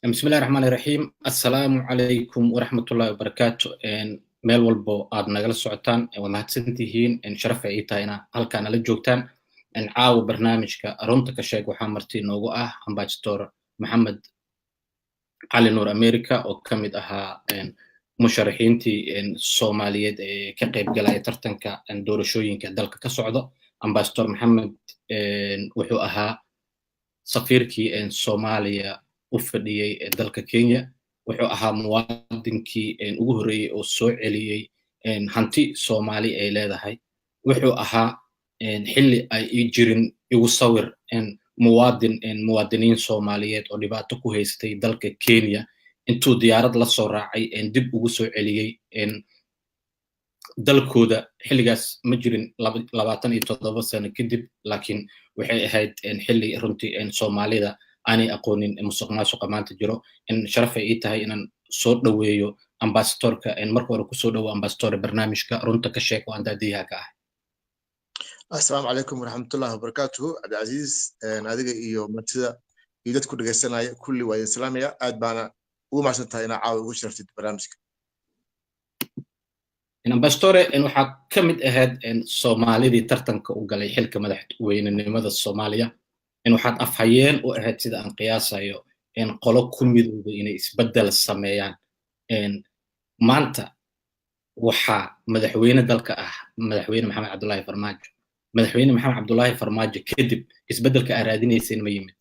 بسم الله الرحمن الرحيم السلام عليكم ورحمة الله وبركاته meel walbo aad nagala socotaan waa mahadsantihiin sharaf ay tahay ina halkaan la joogtaan caawa barnaamijka runta ka sheeg waxaa marti noogu ah ambassador maxamed cali nuur america oo ka mid ahaa musharaxiintii Soomaaliyeed ee ka qayb galay tartanka doorashooyinka dalka ka socdo ambassador maxamed wuxuu ahaa safiirkii Soomaaliya u fadhiyay dalka Kenya wuxuu ahaa muwaadinkii ugu horeeyay oo soo celiyay hanti Soomaali ay leedahay wuxuu ahaa xilli ay jirin igu sawir muwaadiniin Soomaaliyeed oo dhibaato ku haystay dalka Kenya intuu diyaarad la soo raacay dib ugu soo celiyay dalkooda xilligaas ma jirin 27 sano kadib laakiin waxay ahayd xilli runtii Soomaalida aanay aqoonin musuqmaasuqa maanta jiro sharaf ay tahay inaan soo dhaweeyo ambassadorka marka hore ku soo dhawo ambassador barnaamijka runta ka sheeg oo andaadiyaha ka ah السلام عليكم ورحمة الله وبركاته عبد العزيز adiga iyo martida iyo dadku dhageysanaya kulli waa islaamiya aad baana ugu mahadsantahay inaa caawa ugu sharaftid barnaamijka ambassador waxaa ka mid ahayd Soomaalidii tartanka u galay xilka madaxweynenimada Soomaaliya waxaad afhayeen u ahayd sida aan qiyaasayo qolo ku midowday inay isbedel sameeyaan maanta waxaa madaxweyne dalka ah madaxweyne Maxamed Cabdullaahi Farmaajo madaxweyne Maxamed Cabdullaahi Farmaajo kadib isbedelka ay raadinayseen ma yimid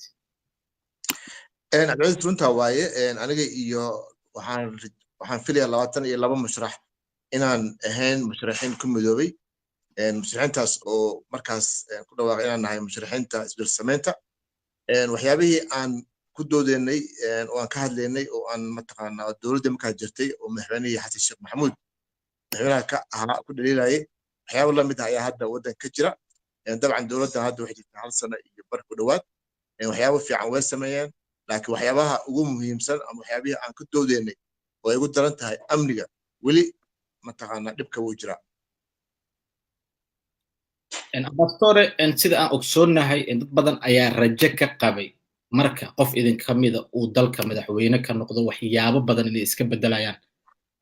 cabdicasiis runta waaye aniga iyo waxaan filayaa 22 musharax inaan ahayn musharaxiin ku midoobay musharaxiintaas oo markaas ku dhawaaqay inaan nahay musharaxiinta isbedel sameynta waxyaabihii aan ku doodeynay oo aan ka hadlaynay oo aan mataqaanaa dowladda markaa jirtay oo madaxweynihii xasan sheekh maxamuud madaxweynaha ka ahaa ku dhaliilayay waxyaabo la mid ah ayaa hadda waddanka ka jira dabcan dowladda hadda waxay jirtaa 1 sano iyo bar ku dhawaad waxyaabo fiican way sameeyeen laakiin waxyaabaha ugu muhiimsan ama waxyaabihii aan ku doodeynay oo ay ugu daran tahay amniga weli mataqaanaa dhibka wuu jiraa ambassador sida aan ogsoonahay dad badan ayaa rajo ka qabay marka qof idin kamida uu dalka madaxweyne ka noqdo waxyaabo badan inay iska bedelayaan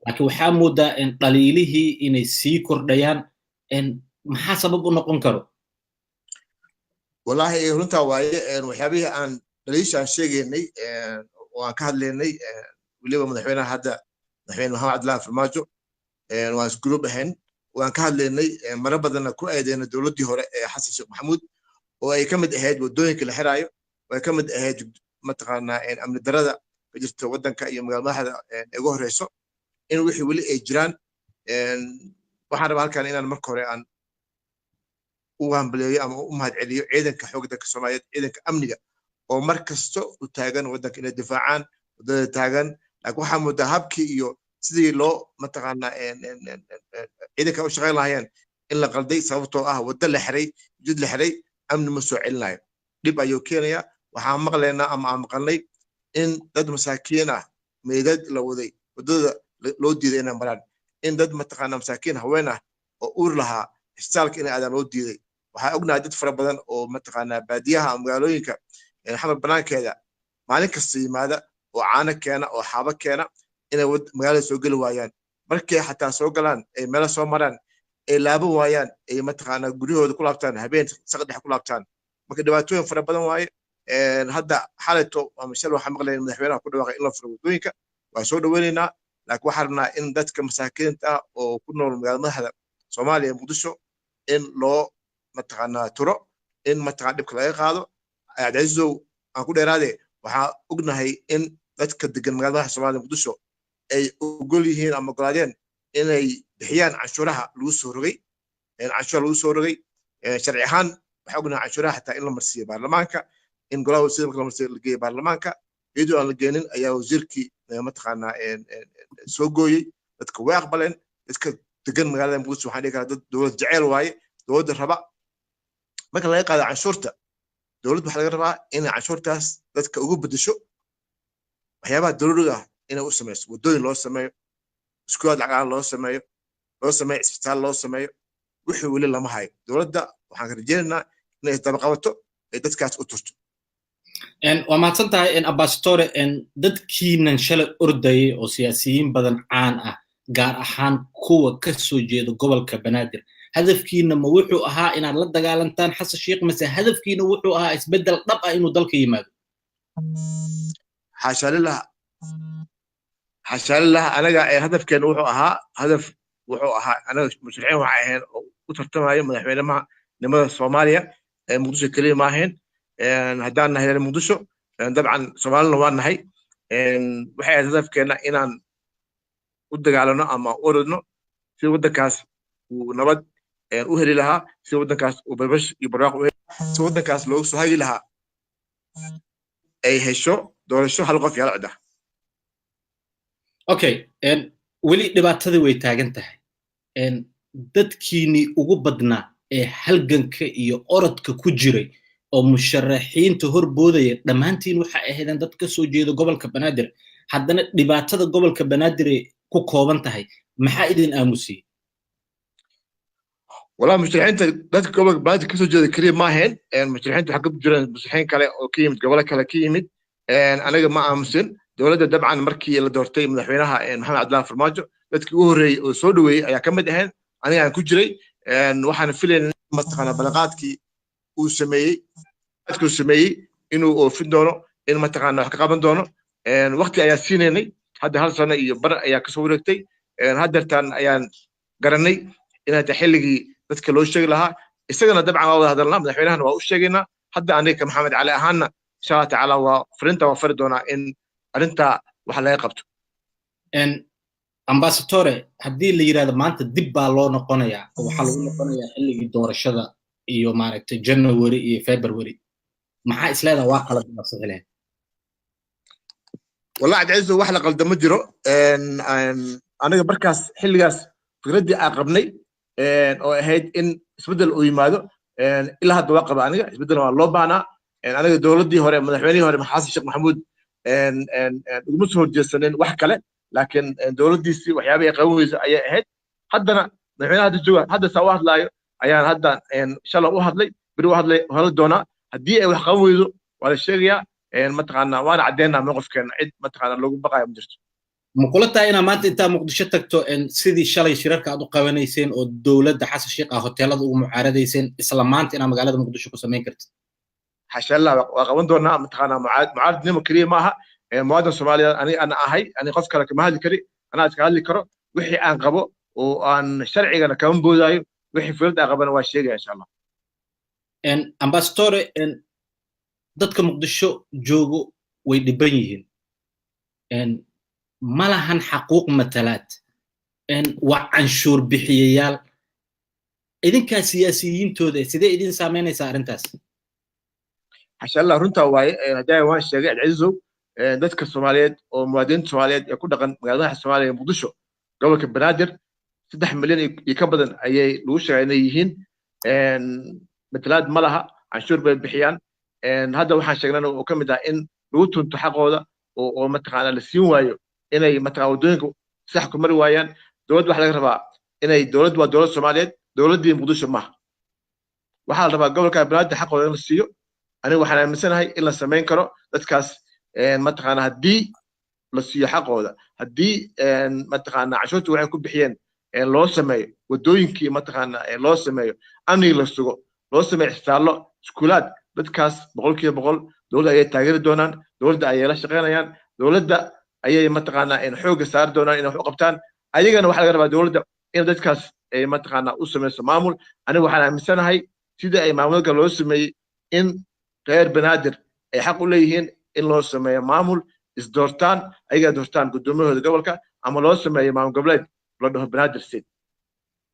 laakiin waxaa moodaa dhaliilihii inay sii kordhayaan maxaa sabab u noqon karo wallahi runta waaye waxyaabihii aan dhaliishaan sheegaynay oo aan ka hadlaynay weliba madaxweynaha hadda madaxweyne maxamed cabdullaahi farmaajo waan isgroup ahayn waan ka hadlaynay mara badanna ku aadeyna dowladdii hore ee xasan sheekh maxamuud oo ay ka mid ahayd waddooyinka la xiraayo oo ay ka mid ahayd mataqaanaa amni darada ka jirta waddanka iyo magaalmadaxda ugu horeyso in wixii weli ay jiraan waxaan rabaa halkan inaan marka hore aan u hambaleeyo ama u mahadceliyo ciidanka xoogga dalka Soomaaliyeed ciidanka amniga oo mar kasta u taagan waddanka inay difaacaan waddada taagan laakiin waxaa moodaa habkii iyo sidii loo mataqaanaa ciidanka u shaqayn lahaayeen in la qalday sababtoo ah waddo la xiray jid la xiray amni ma soo celinayo dhib ayuu keenayaa waxaan maqlaynaa ama aan maqalnay in dad masaakiin ah meydad la waday waddada loo diiday inay maraan in dad mataqaanaa masaakiin haween ah oo uur lahaa isbitaalka inay aadaan loo diiday waxaa ognahay dad fara badan oo mataqaanaa baadiyaha magaalooyinka xamar banaankeeda maalin kasta yimaada oo caano keena oo xaabo keena inay magaalada soo geli waayaan markay xataa soo galaan ay meelo soo maraan ay laaban waayaan ay mataqaanaa guryahooda ku laabtaan habeen saqdhex ku laabtaan marka dhibaatooyin fara badan waaye hadda xalayto ama shal waxaan maqlayn madaxweynaha ku dhawaaqay in la furo waddooyinka waa soo dhaweynaynaa laakiin waxaan rabnaa in dadka masaakiinta ah oo ku nool magaalada madaxda Soomaaliya Muqdisho in loo mataqaanaa turo in mataqaanaa dhibka laga qaado cabdicasiisow aan ku dheeraade waxaa ognahay in dadka degan magaalada madaxda Soomaaliya Muqdisho ay ogol yihiin ama ogolaadeen inay bixiyaan canshuuraha lagu soo rogay canshuuraha lagu soo rogay sharci ahaan waxaa ognahay canshuuraha xataa in la marsiiyo baarlamaanka in golaha wasiirada marka la marsiiyo la geeyo baarlamaanka iyadoo aan la geenin ayaa wasiirkii mataqaanaa soo gooyey dadka way aqbaleen dadka degan magaalada Muqdisho waxaan dhihi karaa dad dowlad jecel waaye dowladda raba marka laga qaado canshuurta dowladda waxaa laga rabaa inay canshuurtaas dadka ugu bedesho waxyaabaha daruuriga ah inay u samayso waddooyin loo sameeyo iskuulaad lacag loo sameeyo isbitaal loo sameeyo wixii weli lama hayo dowladda waxaan rajaynaynaa inay isdaba qabato ay dadkaas u turto waa mahadsan tahay ambassadore dadkiinan shalay ordayay oo siyaasiyiin badan caan ah gaar ahaan kuwa ka soo jeeda gobolka banaadir hadafkiina ma wuxuu ahaa inaad la dagaalantaan xasan sheekh mase hadafkiina wuxuu ahaa isbeddel dhab ah inuu dalka yimaado xasha lilah anaga hadafkeena wuxuu ahaa anaga mushrixiin waxa ahayn oo u tartamayo madaxweynenimada Soomaaliya muqdisho kaliya ma ahayn haddaan nahay muqdisho dabcan Soomaalina waa nahay waxay hadafkeena inaan u dagaalano ama orodno si wadankaas uu nabad u heli lahaa si wadankaas uu barbash iyo barwaaqo si wadankaas loogu soo hagi lahaa ay hesho doorasho hal qof yala cida okay weli dhibaatadii way taagan tahay dadkiinii ugu badnaa ee halganka iyo orodka ku jiray oo musharaxiinta horboodaya dhammaantiin waxa ahaydeen dad ka soo jeeda gobolka banaadir haddana dhibaatada gobolka banaadir ay ku kooban tahay maxaa idin aamusiyey والله مشرحين dadka gobolka banaadir ka soo jeeda kaliya ma ahayn musharaxiinta waxa ka jiraan musharaxiin kale oo ka yimid gobolka kale ka yimid anaga ma aamusin dowladda dabcan markii la doortay madaxweynaha maxamed cabdullaahi farmaajo dadkii ugu horreeyay oo soo dhaweeyay ayaa ka mid ahayn aniga aan ku jiray waxaan filaynay mataqaanaa balaqaadkii uu sameeyey inuu oofin doono in mataqaanaa wax ka qaban doono waqti ayaa siinaynay hadda hal sano iyo bar ayaa kasoo wareegtay haddeertaan ayaan garanay inay tahay xilligii dadka loo sheegi lahaa isagana dabcan waa wada hadalnaa madaxweynahana waa u sheegaynaa hadda aniga maxamed cali ahaanna insha allah tacaala waa fariinta waa fari doonaa in arrintaa wax laga qabto ambassadore haddii la yidhahdo maanta dib baa loo noqonayaa oo waxaa lagu noqonayaa xilligii doorashada iyo maaragtay January iyo February maxaa isleedahay waa qalad ma saxileen wallahi عزيزو wax la qaldamo jiro aniga markaas xilligaas fikradii aan qabnay oo ahayd in isbedel uu yimaado ilaa hadda waa qaba aniga isbedel waa loo baahnaa aniga dowladii hore madaxweynihii hore xasan sheekh maxamuud uguma soo horjeesaneen wax kale laakiin dowladiisii waxyaabo ay qaban weyso ayay ahayd haddana madaxweynaha hadda jooga hadda saa u hadlaayo ayaan hadda shalay u hadlay beri u hadlay hore doonaa haddii ay wax qaban weydo waa la sheegayaa mataqaanaa waana caddeynaa mowqifkeena cid mataqaanaa loogu baqayo ma jirto ma kula tahay inaa maanta intaa muqdisho tagto sidii shalay shirarka aad u qabanayseen oo dowladda xasan sheekh ah hoteelada ugu mucaaradayseen isla maanta inaa magaalada muqdisho ku samayn kartid xasha allah waa qaban doonaa mataqaanaa mucaaradnimo keliya maaha muwaadin soomaaliyeed ana ahay ani qof kale kama hadli kari anaa iska hadli karo wixii aan qabo oo aan sharcigana kama boodaayo wixii fikrad aan qabana waa sheegaya insha allah ambassadore dadka muqdisho joogo way dhiban yihiin ma lahan xaquuq matalaad waa canshuur bixiyayaal idinkaa siyaasiyiintooda sidee idin saameynaysaa arrintaas xasha allah runtaa waaye haddii waan sheegay alcizow dadka Soomaaliyeed oo muwaadiniinta Soomaaliyeed ee ku dhaqan magaalada Soomaaliya Muqdisho gobolka Banaadir 3 milyan iyo ka badan ayay lagu sheegay inay yihiin matalaad ma laha canshuur bay bixiyaan hadda waxaan sheegnay oo ka mid ah in lagu tunto xaqooda oo mataqaanaa la siin waayo inay mataqaanaa wadooyinka sax ku mari waayaan dowladda waxa laga rabaa inay dowladdu waa dowlad Soomaaliyeed dowladdii Muqdisho maaha waxaa la rabaa gobolka Banaadir xaqooda in la siiyo aniga waxaan aaminsanahay in la samayn karo dadkaas mataqaanaa haddii la siiyo xaqooda haddii mataqaanaa cashuurta waxay ku bixiyeen loo sameeyo wadooyinkii mataqaanaa loo sameeyo amniga la sugo loo sameeyo isbitaallo iskuulaad dadkaas 100% dowladda ayay taageeri doonaan dowladda ayay la shaqeynayaan dowladda ayay mataqaanaa xoogga saari doonaan inay wax u qabtaan ayagana waxaa laga rabaa dowladda in dadkaas ay mataqaanaa u sameyso maamul aniga waxaan aaminsanahay sida ay maamulka loo sameeyey in reer banaadir ay xaq u leeyihiin in loo sameeyo maamul isdoortaan ayaga doortaan gudoomiyahooda gobolka ama loo sameeyo maamul goboleed loo dhaho banaadir state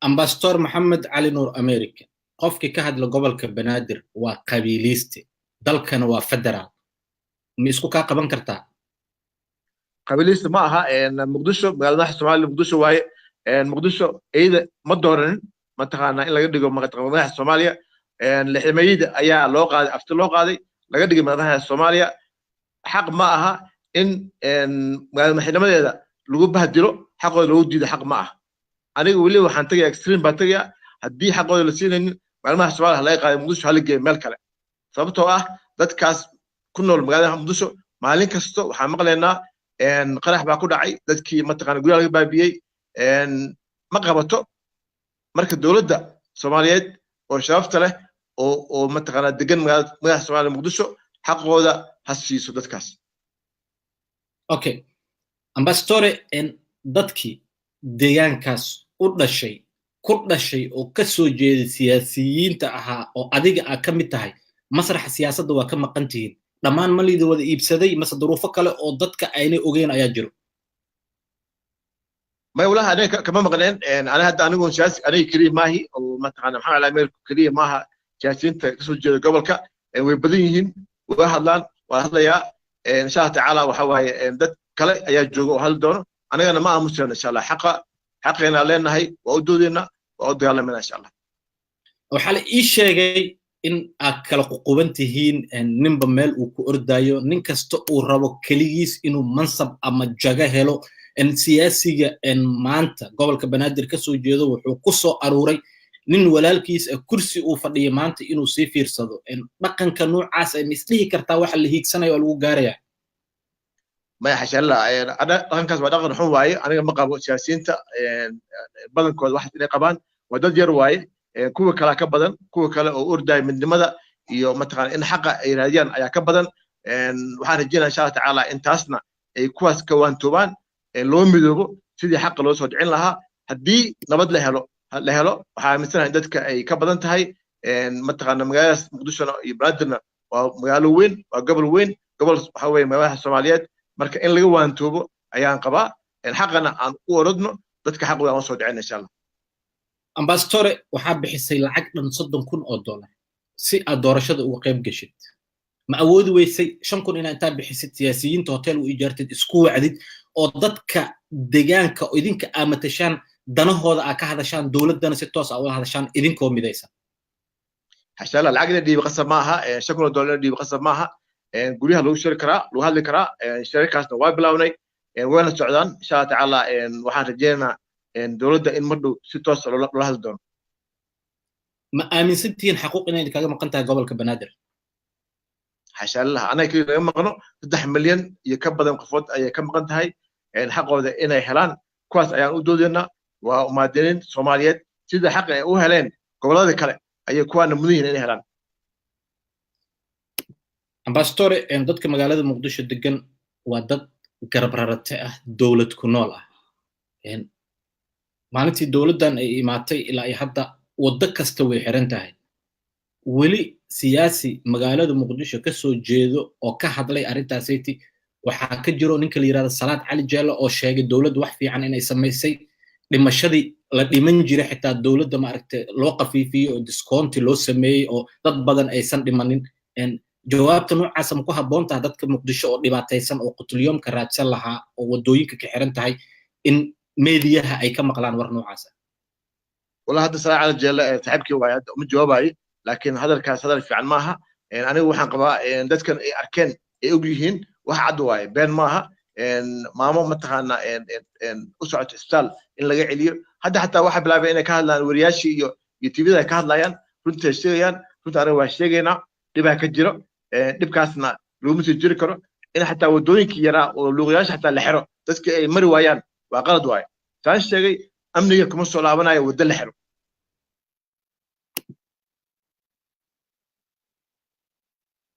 ambassador maxamed cali nuur america qofkii ka hadla gobolka banaadir waa qabiiliiste dalkana waa federaal ma isku kaa qaban kartaa qabiiliiste ma aha muqdisho magaalada Soomaaliya muqdisho waaye muqdisho ayda ma dooranin mataqaanaa in laga dhigo madaxda Soomaaliya lixdameeyada ayaa loo qaaday afti loo qaaday laga dhigay madaxda Soomaaliya xaq ma aha in madaxnimadeeda lagu bahdilo xaqooda lagu diido xaq ma aha aniga weli waxaan tagayaa extreme baan tagayaa haddii xaqooda la siinaynin madaxda Soomaaliya laga qaaday muqdisho hal geey meel kale sababtoo ah dadkaas ku nool magaalada muqdisho maalin kasto waxaan maqlaynaa qarax baa ku dhacay dadkii mataqaana guryaha laga baabiyey ma qabato marka dowladda Soomaaliyeed oo sharafta leh oo mataqaana degan magaalada Soomaaliya muqdisho xaqooda ha siiso dadkaas. Okay, ambassadore dadkii deegaankaas u dhashay ku dhashay oo ka soo jeeday siyaasiyiinta ahaa oo adiga aad ka mid tahay masraxa siyaasadda waa ka maqan tihiin dhammaan ma liida wada iibsaday mase duruufo kale oo dadka aynay ogeyn ayaa jiro. ما يقولها أنا كمان مقنعين أنا هذا أنا أقول شاس أنا كريم ماهي أو مثلا محمد الأمير كريم ماها شاسين تسوي قبل كا ويبديهن واحد لان واحد يا إن شاء الله تعالى وحواي دت كلا يا جو هل دون أنا ما أمسون إن شاء الله حقنا لنا هاي وأودودنا وأودي على من إن شاء الله. وحال إيش شيء إن أكل قوانتهين نم بمال وكوردايو نكستو ورابو كليس إنه منصب أما جاها هلو إن سياسية إن مانتا قبل كبنادر كسو جيدو وحقصو أروري نين ولالكيس كرسي وفضي مانتا إنو سيفير صدو إن بقن كنوع عاسا مثليه كرتا واحد اللي هيك سنة يولو قاريا ما يحشى الله أنا أنكس بعد آخر حواي أنا ما قابل سياسيين تا بدن كل واحد اللي قبان ودد يرواي كوه كلا كبدن كوه كلا أورداي من لماذا يوم مثلا إن حق إيراديان أيا كبدن وحنا جينا إن شاء الله تعالى إن تاسنا كواس كوان توبان loo midoobo sidii xaq loo soo dhicin lahaa hadii nabad la helo waxa misan dadka ay ka badan tahay mataqaana magaalada muqdisho iyo baraadna waa magaalo weyn waa gobol weyn gobol waxa weeye magaalada Soomaaliyeed marka in laga waantoobo ayaan qabaa xaqana aan u orodno dadka xaqooda aan soo dhicin insha Allah. Ambassadore waxa bixisay lacag dhan $30,000 si aad doorashada uga qayb gashid ma awoodi weysay 5,000 inaad inta bixisid siyaasiyiinta hotel u ijaartid isku wacdid oo dadka deegaanka oo idinka amatashaan danahooda ka hadashaan dawladana si toos ah u hadashaan idinkoo midaysan. حشا الله العقد دي بقسم معها شكل دولار دي بقسم معها قوليها لو شركة لو هذا كرا شركة نواب بلاوني وين السعودان إن شاء الله تعالى وحنا رجينا دولة إن مردو ستوس لو هذا دون ما آمن ستين حقوق إن كذا مقنتها قبل كبنادر. حشا الله أنا كذا مقنو 10 مليون يكبر مقفوت أي كم مقنت هاي حقه ده إنه هلان كواس أيام ودودنا ومادين صوماليات سيدا حق هلان قبل هذا كله أي كوان مدين إنه هلان. Ambassadore dadka magaalada Muqdisho degan waa dad garab rarate ah dawlad ku nool ah maalintii dawladdan ay imaatay ilaa ay hadda wada kasta way xiran tahay wali siyaasi magaalada Muqdisho ka soo jeedo oo ka hadlay arintaasaytii waxa ka jiro ninka la yiraahdo Salaad Cali Jeelo oo sheegay dawladdu wax fiican inay sameysay dhimashadii la dhiman jiray xitaa dawladda ma aragtay loo qafiifiyo oo discount loo sameeyay oo dad badan aysan dhimanin jawaabta noocaas ma ku haboontaa dadka Muqdisho oo dhibaataysan oo qutulyoom ka raadsan lahaa oo wadooyinka ka xiran tahay in meediyaha ay ka maqlaan war noocaas والله هذا Salaad Cali Jeelo saxibkii waa hadda uma jawaabayo laakiin hadalkaas hadal fiican maaha anigu waxaan qabaa dadkan ay arkeen ay og yihiin wax cad waaye been maaha maamo mataqaana u socoto isbitaal in laga celiyo hadda xataa waxa bilaabay inay ka hadlaan wariyaashii iyo TV-da ka hadlayaan runta sheegayaan runta aniga waa sheegaynaa dhibaa ka jiro dhibkaasna looma sii jiri karo in xataa wadooyinkii yaraa oo luuqyaasha xataa la xiro dadka ay mari waayaan waa qalad waaye taan sheegay amniga kuma soo laabanayo wada la xiro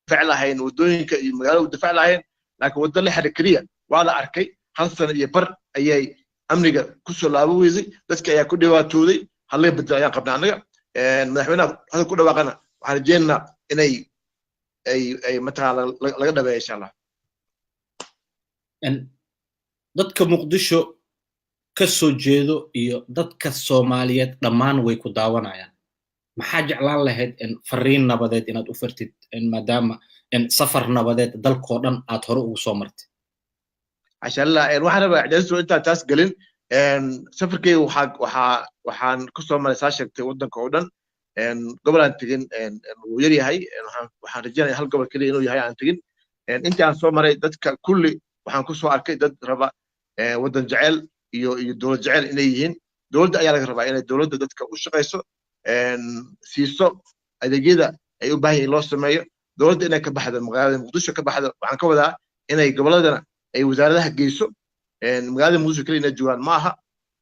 فعلهاين ودوينك المجال ودفع لهاين لكن ودل لي حركريه ولا أركي خاصة يبر أي أمريكا كسر لابويزي بس كي يكون دواتودي هلا بدأ يا قبل عنك نحن هذا كله وقنا وحرجينا إن أي مثلا لقدر بإن شاء الله. إن dadka Muqdisho ka soo jeedo iyo dadka Soomaaliyeed dhamaan way ku daawanayaan maxaa jeclaan lahayd in fariin nabadeed inaad u fartid in maadaama in safar nabadeed dalkoo dhan aad hore ugu soo martay عشان لا waxaan rabaa cadays inta taas galin safarkay waxaan ku soo maray saashagtay wadanka oo dhan gobolaan tagin uu yar yahay waxaan rajaynayaa hal gobol kaliya inuu yahay aan tagin intii aan soo maray dadka kulli waxaan ku soo arkay dad raba wadan jecel iyo dawlad jecel inay yihiin dawladda ayaa laga rabaa inay dawladda dadka u shaqeyso siiso adeegyada ay u baahan yihiin loo sameeyo dowladda inay ka baxdo magaalada muqdisho ka baxdo waxaan ka wadaa inay goboladana ay wasaaradaha geyso magaalada muqdisho kaliya inay joogaan ma aha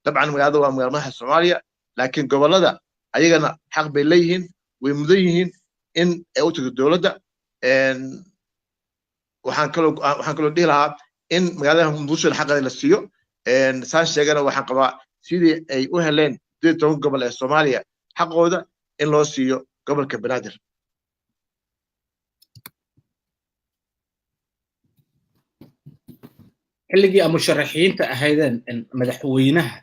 dabcan magaalada waa magaala madaxa soomaaliya laakiin gobolada ayagana xaq bay leeyihiin way mudan yihiin in ay u tagto dowladda waxaan kaloo dhihi lahaa in magaalada muqdisho xaqeeda la siiyo saan sheegana waxaan qabaa sidii ay u heleen 18 gobol ee Soomaaliya xaqooda in loo siiyo gobolka Banaadir xilligii ama musharaxiinta ahaydeen madaxweynaha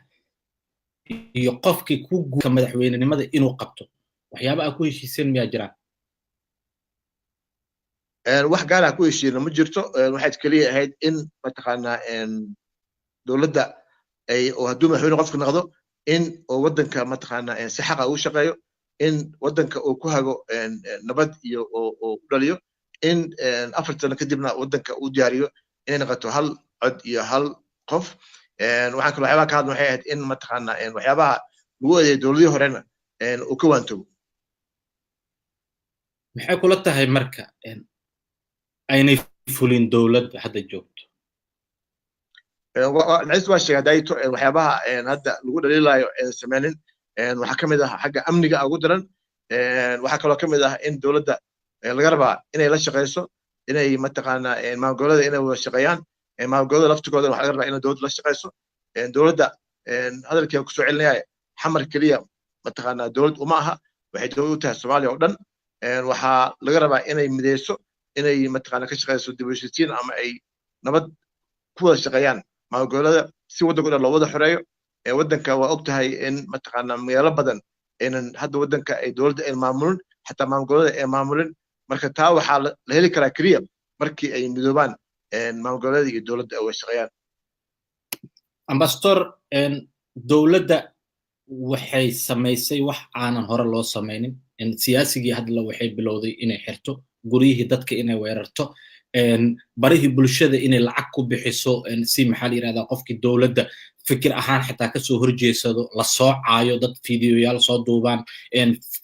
iyo qofkii ku guurka madaxweynenimada inuu qabto waxyaabo ay ku heshiiseen miyaa jiraan wax gaar ah ku heshiina ma jirto waxaad kaliya ahayd in mataqaanaa dowladda ay oo hadduu madaxweyne qofka noqdo in oo waddanka mataqaanaa si xaqa u shaqeeyo in waddanka uu ku hago nabad iyo oo u dhaliyo in 4 sano kadibna waddanka uu diyaariyo inay noqoto hal cod iyo hal qof waxaan kaloo waxyaabaha ka hadla waxay ahayd in mataqaanaa waxyaabaha lagu eedeeyay dowladihii horena uu ka waantogo maxay kula tahay marka aynay fulin dowladda hadda joogto waa sheegay dayto waxyaabaha hadda lagu dhaliilayo sameynin waxaa ka mid ah xagga amniga ugu daran waxaa kaloo ka mid ah in dowladda laga rabaa inay la shaqeyso inay mataqaanaa maamulgoboleeda inay wada shaqeeyaan maamulgoboleeda laftigooda waxaa laga rabaa inay dowladda la shaqeyso dowladda hadalkeeda kusoo celinaya xamar keliya mataqaanaa dowlad uma aha waxay dowlad u tahay Soomaaliya oo dhan waxaa laga rabaa inay mideyso inay mataqaanaa ka shaqeyso dib u heshiisiin ama ay nabad ku wada shaqeeyaan maamulgoboleeda si waddanka dhan loo wada xoreeyo waddanka waa og tahay in mataqaanaa magaalo badan aynan hadda waddanka ay dowladda ay maamulin xataa maamulgoboleeda ay maamulin marka taa waxaa la heli karaa keliya markii ay midoobaan maamulgoboleeda iyo dowladda ay wada shaqeeyaan ambassador dowladda waxay samaysay wax aanan hore loo samaynin siyaasigii hadla waxay bilowday inay xirto guryihii dadka inay weerarto barihii bulshada inay lacag ku bixiso si maxaa la yiraahdaa qofkii dowladda fikir ahaan xitaa kasoo horjeesado la soo caayo dad fiidiyoyaal soo duubaan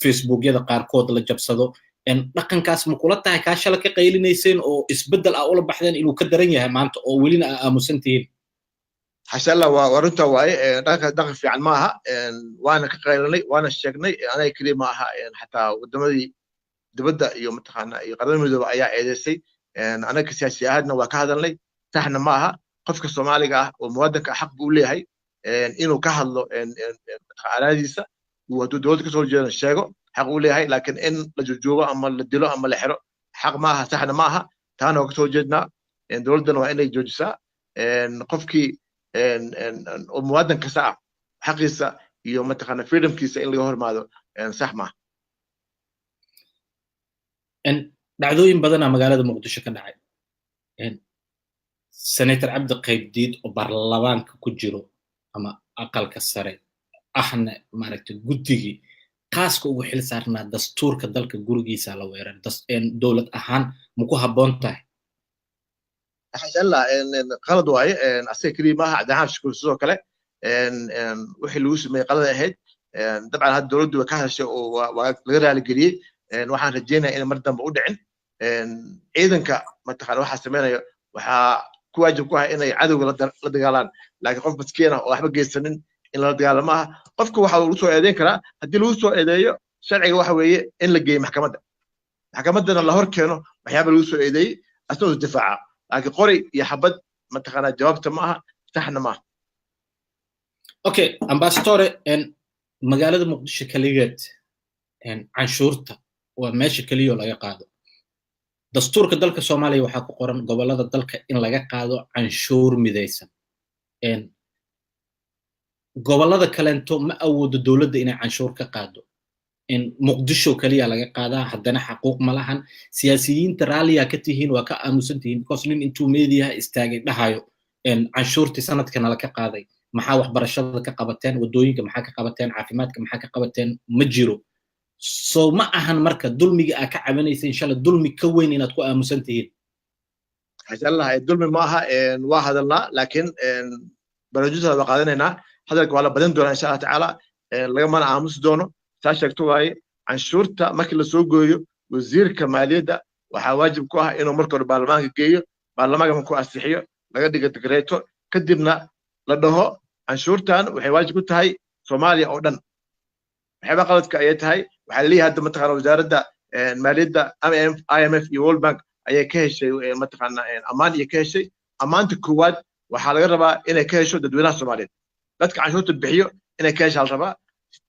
facebookyada qaarkood la jabsado dhaqankaas ma kula tahay kaa shala ka qaylinayseen oo isbeddel ah ula baxdeen inuu ka daran yahay maanta oo welina aa aamusan tihiin xashalla waa runta waaye dhaqan fiican ma aha waana ka qaylinay waana sheegnay anaga keliya ma aha xataa wadamadii dibadda iyo mataqaanaa iyo qaramada midooba ayaa eedeysay anaga siyaasi ahaadna waa ka hadalnay saxna ma aha qofka Soomaaliga ah oo muwaadinka xaq buu leeyahay inuu ka hadlo aaladiisa uu hadduu dowladda kasoo horjeedo sheego xaq uu leeyahay laakiin in la joogo ama la dilo ama la xiro xaq ma aha saxna ma aha taana waa kasoo horjeednaa dowladdana waa inay joojisaa qofkii oo muwaadin kasta ah xaqiisa iyo mataqaanaa freedomkiisa in laga hormaado sax maaha dhacdooyin badanaa magaalada muqdisho ka dhacay senator cabdi qaybdiid oo baarlamaanka ku jiro ama aqalka sare ahna maaragtay guddigii qaaska ugu xil saarnaa dastuurka dalka gurigiisa la weerar dowlad ahaan ma ku habboon tahay xashalla qalad waaye asaga keliya maaha cabdiraxmaan shukuur sidoo kale wixii lagu sameeyey qalad ahayd dabcan hadda dowladdu way ka hadashay oo waa laga raaligeliyey waxaan rajeynayaa inay mar dambe u dhicin ciidanka mataqaana waxaa sameynaya waxaa ku waajib ku ah inay cadowga la dagaalaan laakiin qof maskiin ah oo waxba geysanin in lala dagaalamo maaha qofka waxaa lagu soo eedeyn karaa haddii lagu soo eedeeyo sharciga waxa weeye in la geeyo maxkamaddana la hor keeno waxyaaba lagu soo eedeeyey asagoo difaaca laakiin qori iyo xabad mataqaanaa jawaabta ma aha saxna maaha okay ambassadore magaalada muqdisho kaligeed canshuurta waa meesha keliya laga qaado dastuurka dalka Soomaaliya waxaa ku qoran gobolada dalka in laga qaado canshuur midaysan gobolada kaleento ma awoodo dowladda inay canshuur ka qaado muqdisho kaliya laga qaadaa haddana xaquuq ma lahan siyaasiyiinta raaliya ka tihiin waa ka aamusan tihiin because nin intuu meediyaha istaagay dhahayo canshuurtii sanadkana la ka qaaday maxaa waxbarashada ka qabateen wadooyinka maxaa ka qabateen caafimaadka maxaa ka qabateen ma jiro soo ma ahan marka dulmiga aa ka cabanaysa inshallah dulmi ka weyn inaad ku aamusan tihiin xashalla dulmi ma aha waa hadalnaa laakiin barnaamijyada waa qaadanaynaa hadalka waa la badin doonaa insha Allah tacaala lagamana aamusi doono saa sheegto waaye canshuurta markii la soo gooyo wasiirka maaliyadda waxaa waajib ku ah inuu marka hore baarlamaanka geeyo baarlamaanka markuu ansixiyo laga dhigo dekreeto kadibna la dhaho canshuurtan waxay waajib ku tahay Soomaaliya oo dhan waxyaaba qaladka ayay tahay waxaa leeyahay hadda mataqaana wasaaradda maaliyadda IMF iyo World Bank ayay ka heshay mataqaana ammaan iyo ka heshay ammaanta koowaad waxaa laga rabaa inay ka hesho dadweynaha Soomaaliyeed dadka canshuurta bixiyo inay ka heshaan rabaa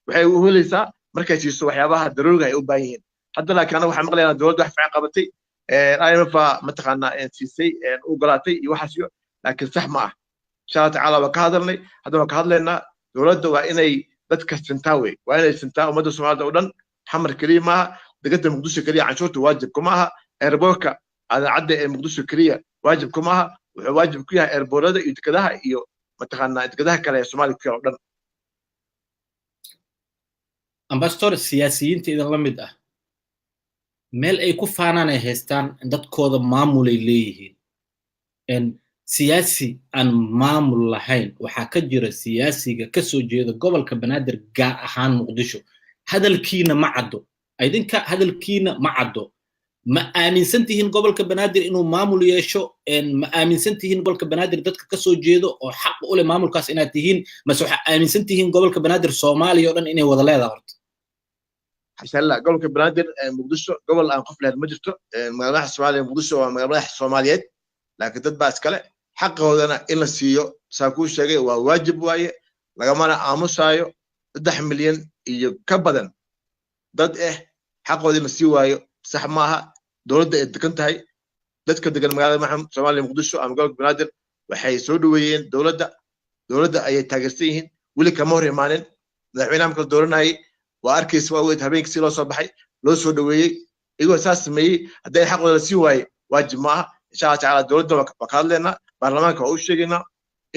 waxay u helaysaa markay siiso waxyaabaha daruuriga ay u baahan yihiin hadda laakiin anaga waxaan maqlaynaa dowladda wax fiican qabatay IMF mataqaana siisay u golaatay iyo waxaas iyo laakiin sax ma ah insha Allah tacaala waa ka hadalnay hadda waan ka hadlaynaa dowladda waa inay dadka sintaa wey waa inay sintaa ummadda Soomaalida oo dhan xamar kaliya maaha degada Muqdisho kaliya canshuurta waajib kuma aha airportka cadda ee Muqdisho kaliya waajib kuma aha wuxuu waajib ku yahay airportada iyo dekadaha iyo mataqaana dekadaha kale ee Soomaaliya ku yaal oo dhan ambassador siyaasiyiinta idan la mid ah meel ay ku faanaan ay haystaan dadkooda maamul ay leeyihiin siyaasi aan maamul lahayn waxaa ka jira siyaasiga ka soo jeeda gobolka Banaadir gaar ahaan Muqdisho hadalkiina ma caddo idinka hadalkiina ma caddo ma aaminsan tihiin gobolka Banaadir inuu maamul yeesho ma aaminsan tihiin gobolka Banaadir dadka ka soo jeedo oo xaq u leh maamulkaas inaad tihiin mas waxa aaminsan tihiin gobolka Banaadir Soomaaliya oo dhan inay wada leedahay horta xasalla gobolka Banaadir Muqdisho gobol aan qof lahayn ma jirto magaalada Soomaaliya Muqdisho waa magaalada Soomaaliyeed laakiin dad baa iskale xaqoodana in la siiyo saa ku sheegay waa waajib waaye lagamana aamusayo 3 milyan iyo ka badan dad xaqoodina sii waayo sax maaha dowladda ay degan tahay dadka degan magaalada Soomaaliya Muqdisho ama gobolka Banaadir waxay soo dhaweeyeen dowladda ayay taageersan yihiin weli kama hor imaanin madaxweynaha marka dooranayay waa arkaysa waa weyd habeenkii si loo soo baxay loo soo dhaweeyey iyagoo saas sameeyey hadday xaqooda sii waaye waajib maaha insha Allah tacaala dowladda waa ka hadlaynaa baarlamaanka waa u sheegaynaa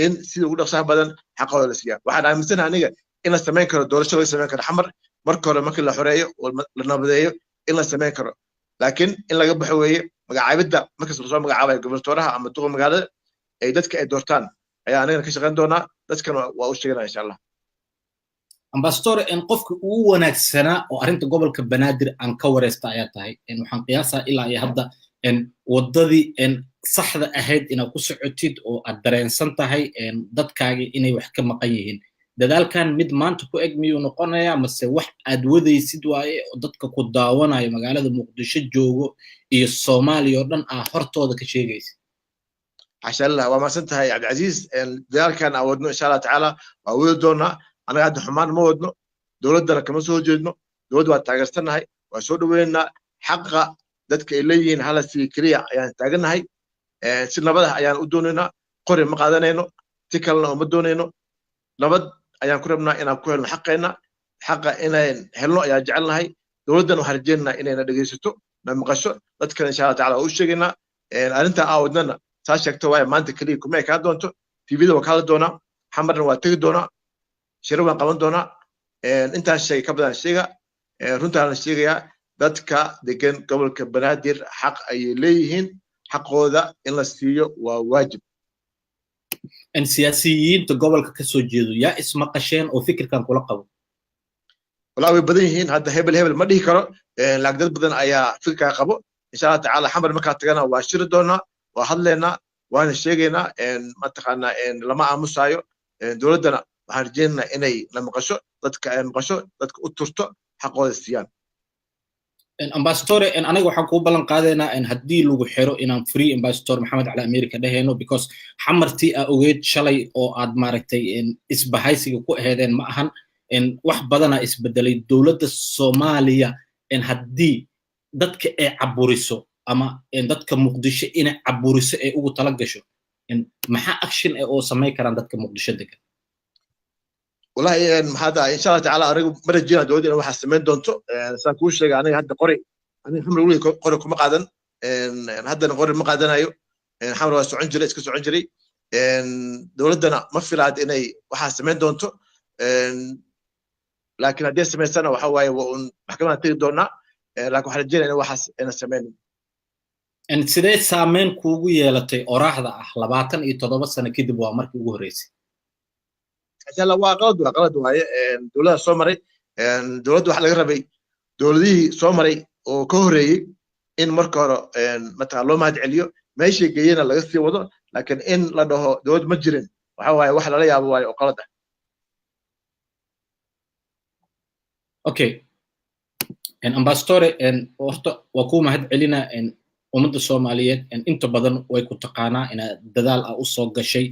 in sida ugu dhaqsaha badan xaqooda la siiyaa waxaan aaminsanahay aniga in la samayn karo doorasho laga samayn karo xamar marka hore markii la xoreeyo oo la nabadeeyo in la samayn karo laakiin in laga baxo weeye magacaabidda markas lasoo magacaabayo gobernatooraha ama duqa magaalada ay dadka ay doortaan ayaa anigana ka shaqayn doonaa dadkana waa u sheeganaa insha Allah ambassador qofka ugu wanaagsanaa oo arrinta gobolka Banaadir aan ka wareysta ayaa tahay waxaan qiyaasaa ilaa iyo hadda wadadii saxda ahayd inaad ku socotid oo aad dareensan tahay dadkaaga inay wax ka maqan yihiin dadaalkan mid maanta ku eg miyuu noqonayaa mase wax aad wadaysid waaye oo dadka ku daawanayo magaalada Muqdisho joogo iyo Soomaaliya oo dhan hortooda ka sheegaysid xashallah waa maasan tahay Cabdicaziz dadaalkan awadno insha Allah tacaala waa wada doonaa anaga hadda xumaan ma wadno dowladana kama soo jeedno dowladda waa taageersanahay waa soo dhaweynaa xaqa dadka ay leeyihiin hala si kaliya ayaan taaganahay si nabada ayaan u doonaynaa qori ma qaadanayno si kalena uma doonayno nabad ayaan ku rabnaa inaan ku helno xaqeena xaqa inaan helno ayaan jecelnahay dowladdan waxaan rajeynaynaa inayna dhegeysato na maqasho dadkana insha Allah tacaala waa u sheegaynaa arrinta aawadnana saa sheegto waaye maanta kaliya kuma kaa doonto tvda waa ka hadli doonaa xamarna waa tegi doonaa shiro waan qaban doonaa intaas sheegay ka badan sheega runtaana sheegayaa dadka degan gobolka Banaadir xaq ayay leeyihiin xaqooda in la siiyo waa waajib siyaasiyiinta gobolka ka soo jeedo yaa ismaqasheen oo fikirkan kula qabo walaa way badan yihiin hadda hebel ma dhihi karo laakiin dad badan ayaa fikirkaa qabo insha Allah tacaala xamar markaa tagana waa shiri doonaa waa hadlaynaa waana sheegaynaa mataqaanaa lama aamusaayo dowladdana waxaan rajeynaynaa inay la maqasho dadka ay maqasho dadka u turto xaqooda siiyaan ambassador anaga waxaan kuu ballan qaadaynaa haddii lagu xiro inaan free ambassador Maxamed Cali America dhahayno because xamartii ogeed shalay oo aad maaragtay isbahaysiga ku aheedeen ma ahan wax badana isbedelay dowladda Soomaaliya haddii dadka ay caburiso ama dadka Muqdisho inay caburiso ay ugu tala gasho maxaa action oo sameey karaan dadka Muqdisho degan wallahi hada insha Allah tacaala anigu marajina dowladda waxa sameyn doonto saan ku sheegay aniga hadda qori aniga xamar wali qori kuma qaadan haddana qori ma qaadanayo xamar waa socon jiray iska socon jiray dowladdana ma filaad inay waxa sameyn doonto laakiin haddii sameysana waxa waaye waa maxkamada tiri doonaa laakiin waxaan rajeynayaa waxaas ayna sameynin sidee saameyn kuugu yeelatay oraahda 27 sano kadib waa markii ugu horeysay inshallah waa qalad waaye dowladda soo maray dowladda waxa laga rabay dowladihii soo maray oo ka horeeyay in marka hore mataqaan loo mahad celiyo meeshii geeyena laga sii wado laakiin in la dhaho dowlad ma jirin waxa waaye wax lala yaabo waayo oo qalad ah. Okay, ambassadore horta waa ku mahad celina ummadda Soomaaliyeed inta badan way ku taqaanaa inaad dadaal ah u soo gashay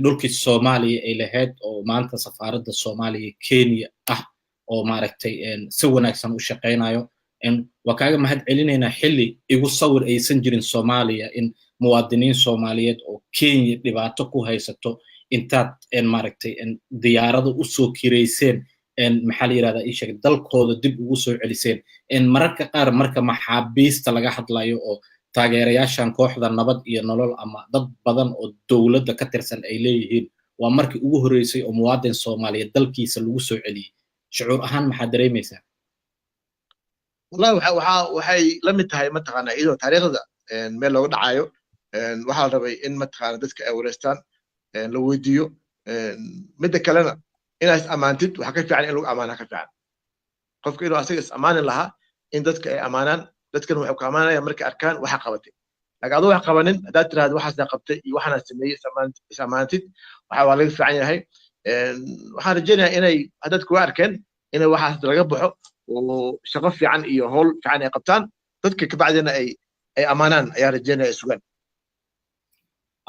dhulkii Soomaaliya ay lahayd oo maanta safaaradda Soomaaliya Kenya ah oo maaragtay si wanaagsan u shaqeynayo waa kaaga mahad celinaynaa xilli igu sawir aysan jirin Soomaaliya in muwaadiniin Soomaaliyeed oo Kenya dhibaato ku haysato intaad maaragtay diyaarado u soo kireyseen maxaa la yiraahdaa ii sheeg dalkooda dib ugu soo celiseen mararka qaar marka maxaabiista laga hadlayo oo taageerayaashan kooxda nabad iyo nolol ama dad badan oo dowladda ka tirsan ay leeyihiin waa markii ugu horeysay oo muwaadin Soomaaliyeed dalkiisa lagu soo celiyay shucuur ahaan maxaa dareemaysaa wallahi waxay la mid tahay mataqaanaa iyadoo taariikhda meel looga dhacayo waxaa la rabay in mataqaanaa dadka ay wareystaan la weydiiyo midda kalena inaad ammaantid waxa ka fiican in lagu ammaanaa ka fiican qofka inuu asaga is ammaanin lahaa in dadka ay ammaanaan dadkan waxay ku ammaanayaan markay arkaan waxa qabatay laakiin adoo wax qabanin haddaad tiraahdo waxaasaa qabtay iyo waxaanaa sameeyey is ammaantid waxa waa laga fiican yahay waxaan rajaynayaa inay dadku way arkeen inay waxaas laga baxo oo shaqo fiican iyo howl fiican ay qabtaan dadka kabacdina ay ammaanaan ayaa rajaynaya ay sugaan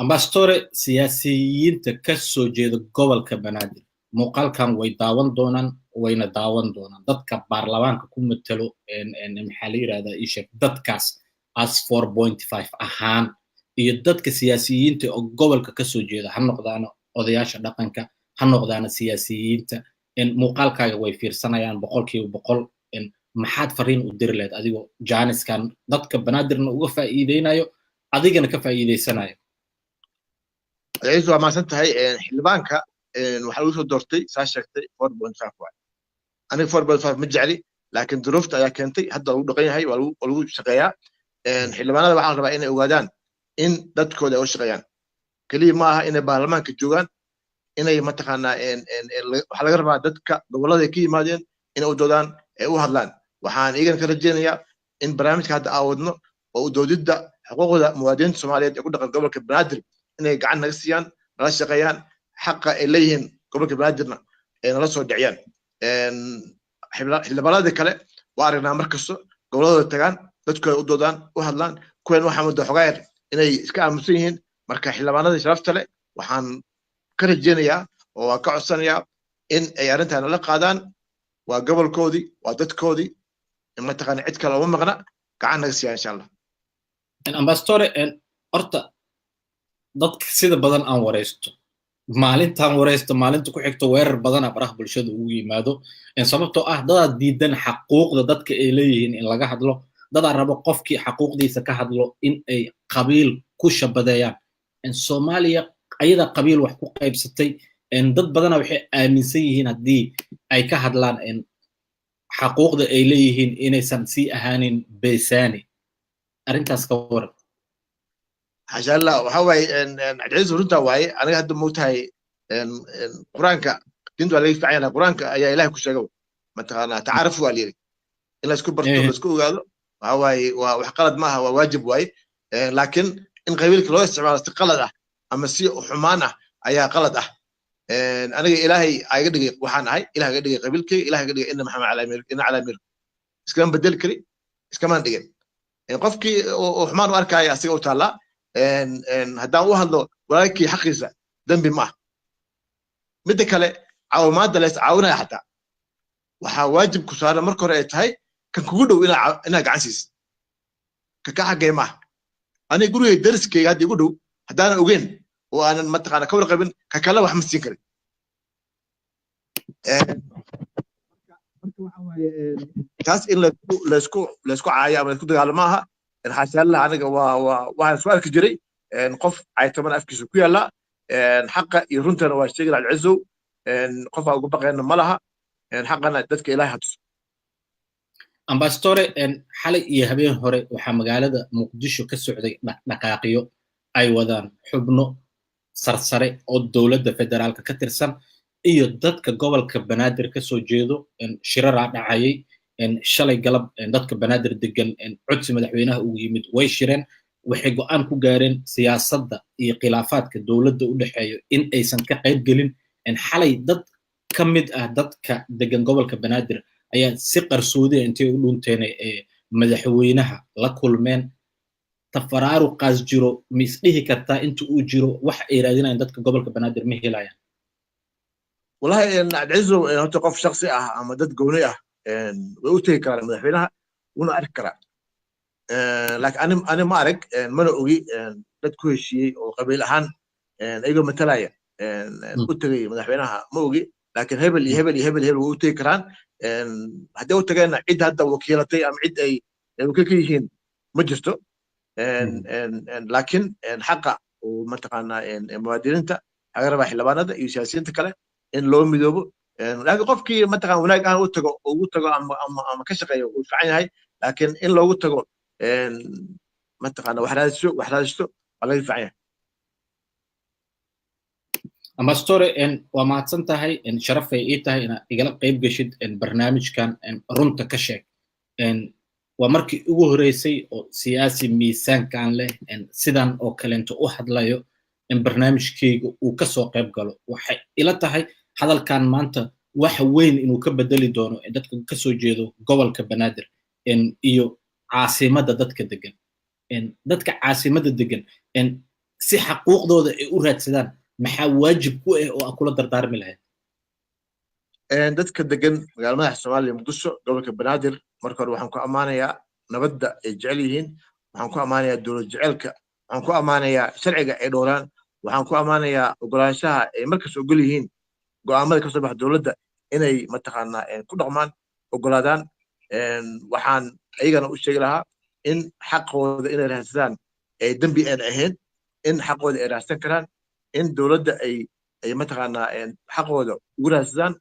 ambassadore siyaasiyiinta ka soo jeeda gobolka Banaadir muuqaalkan way daawan doonaan wayna daawan doonaan dadka baarlamaanka ku matalo maxaa la yiraahdaa ii sheeg dadkaas as 4.5 ahaan iyo dadka siyaasiyiinta oo gobolka ka soo jeeda ha noqdaan odayaasha dhaqanka ha noqdaan siyaasiyiinta muuqaalkaaga way fiirsanayaan 100% maxaad fariin u diri lahayd adigoo jaaniskan dadka Banaadirna uga faa'iideynayo adigana ka faa'iideysanayo ayuu waa maasan tahay xildhibaanka waxa lagu soo doortay saa sheegtay 4.5 waay aniga 4.5 ma jecli laakiin duruufta ayaa keentay hadda lagu dhaqan yahay waa lagu shaqeeyaa xildhibaanada waxaa la rabaa inay ogaadaan in dadkooda ay u shaqeeyaan keliya ma aha inay baarlamaanka joogaan inay mataqaanaa waxaa laga rabaa dadka gobollada ay ka yimaadeen inay u doodaan ay u hadlaan waxaan iigana ka rajaynayaa in barnaamijka hadda aan wadno oo u doodidda xuquuqda muwaadiniinta Soomaaliyeed ee ku dhaqan gobolka Banaadir inay gacan naga siiyaan nala shaqeeyaan xaqa ay leeyihiin gobolka Banaadirna ay nala soo dhiciyaan xildhibaanada kale waa aragnaa markasto gobolladooda tagaan dadkooda u doodaan u hadlaan kuwan waxaa muddo xogaa yar inay iska aamusan yihiin marka xildhibaanada sharafta leh waxaan ka rajaynayaa oo waan ka codsanayaa in ay arrintan la qaadaan waa gobolkoodii waa dadkoodii mataqaana cid kale uma maqna gacan naga siiyaa insha Allah ambassadore horta dadka sida badan aan wareysto maalintan wareysto maalinta ku xigto weerar badan baraha bulshada ugu yimaado sababtoo ah dad diidan xaquuqda dadka ay leeyihiin in laga hadlo dad rabo qofkii xaquuqdiisa ka hadlo in ay qabiil ku shabadeeyaan Soomaaliya ayada qabiil wax ku qaybsatay dad badan waxay aaminsan yihiin hadii ay ka hadlaan xaquuqda ay leeyihiin inaysan si ahaanin beesaani arintaas ka waran حاشا الله وحواي عجز ورنتا واي انا هاد موتاي قرانك دينتو على يفعل قرانك يا اله كشغو متقانا تعرفوا عليه الا اسكو برتو اسكو قالو وحواي وحقلد ما هو واجب واي لكن ان قبيلك لو استعمال استقلده اما سي حمانه ايا قلد انا الهي اي دغي waxaan ahay ilaahay dhigay qabiilkay ilaahay dhigay in maxamed cali amir in cali amir iskan bedel kari iskaman dhigay qofkii oo xumaan u arkay asiga u taala haddaan u hadlo walaalkii xaqiisa dambi ma ah midda kale caawimaadda la iscaawinaya xataa waxaa waajib ku saaran marka hore ay tahay kan kugu dhow inaa gacan siisid ka xaggay ma ah aniga gurigay dariskayga hadda igu dhow haddaanan ogeyn oo aanan mataqaana ka warqabin ka kale wax ma siin karin taas in laysku caayo ama laysku dagaalamo aha xaashaallah aniga waxaan soo arki jiray qof caytaman afkiisa ku yaala xaqa iyo runtana waa sheegay alcizow qof aan ugu baqayna ma laha xaqana dadka ilaahay hatuso ambassadore xalay iyo habeen hore waxaa magaalada muqdisho ka socday dhaqaaqiyo ay wadaan xubno sarsare oo dowladda federaalka ka tirsan iyo dadka gobolka Banaadir ka soo jeedo shirara dhacayay shalay galab dadka banaadir degan codsi madaxweynaha ugu yimid way shireen waxay go'aan ku gaareen siyaasadda iyo khilaafaadka dowladda u dhexeeyo in aysan ka qayb gelin xalay dad ka mid ah dadka degan gobolka banaadir ayaa si qarsoodi intay u dhunteen madaxweynaha la kulmeen tafaraaruqaas jiro ma isdhihi kartaa inta uu jiro wax ay raadinayaan dadka gobolka banaadir ma helayaan wallahi cabdiciiso horta qof shaksi ah ama dad gooni ah way u tegi karaan madaxweynaha wuna arki karaa laakiin ani ma arag mana ogi dad ku heshiiyey oo qabiil ahaan ayagoo matalaya u tegay madaxweynaha ma ogi laakiin hebel iyo hebel iyo hebel hebel way u tegi karaan haddii u tageenna cid hadda wakiilatay ama cid ay wakiil ka yihiin ma jirto laakiin xaqa uu mataqaanaa muwaadiniinta laga rabaa xildhibaanada iyo siyaasiyiinta kale in loo midoobo laakiin qofkii mataqaan wanaag ahaan ugu tago ama ka shaqeeyo uu fiican yahay laakiin in loogu tago mataqaana wax raadisto waa laga fiican yahay ambassadore waa mahadsan tahay sharaf ay ii tahay inaad igala qayb geshid barnaamijkan runta ka sheeg waa markii ugu horeysay oo siyaasi miisaankan leh sidan oo kaleento u hadlayo in barnaamijkeyga uu ka soo qayb galo waxay ila tahay hadalkan maanta wax weyn inuu ka bedeli doono dadka ka soo jeedo gobolka banaadir iyo caasimadda dadka degan dadka caasimadda degan si xaquuqdooda ay u raadsadaan maxaa waajib ku ah oo aan kula dardaarmi lahayd dadka degan magaalada madaxa soomaaliya muqdisho gobolka banaadir marka hore waxaan ku ammaanayaa nabadda ay jecel yihiin waxaan ku ammaanayaa dowlad jecelka waxaan ku ammaanayaa sharciga ay dhowraan waxaan ku ammaanayaa ogolaanshaha ay markas ogol yihiin go'aamada ka soo baxa dowladda inay mataqaanaa ku dhaqmaan ogolaadaan waxaan ayagana u sheegi lahaa in xaqooda inay raadsadaan ay dembi aan ahayn in xaqooda ay raadsan karaan in dowladda ay mataqaanaa xaqooda ugu raadsadaan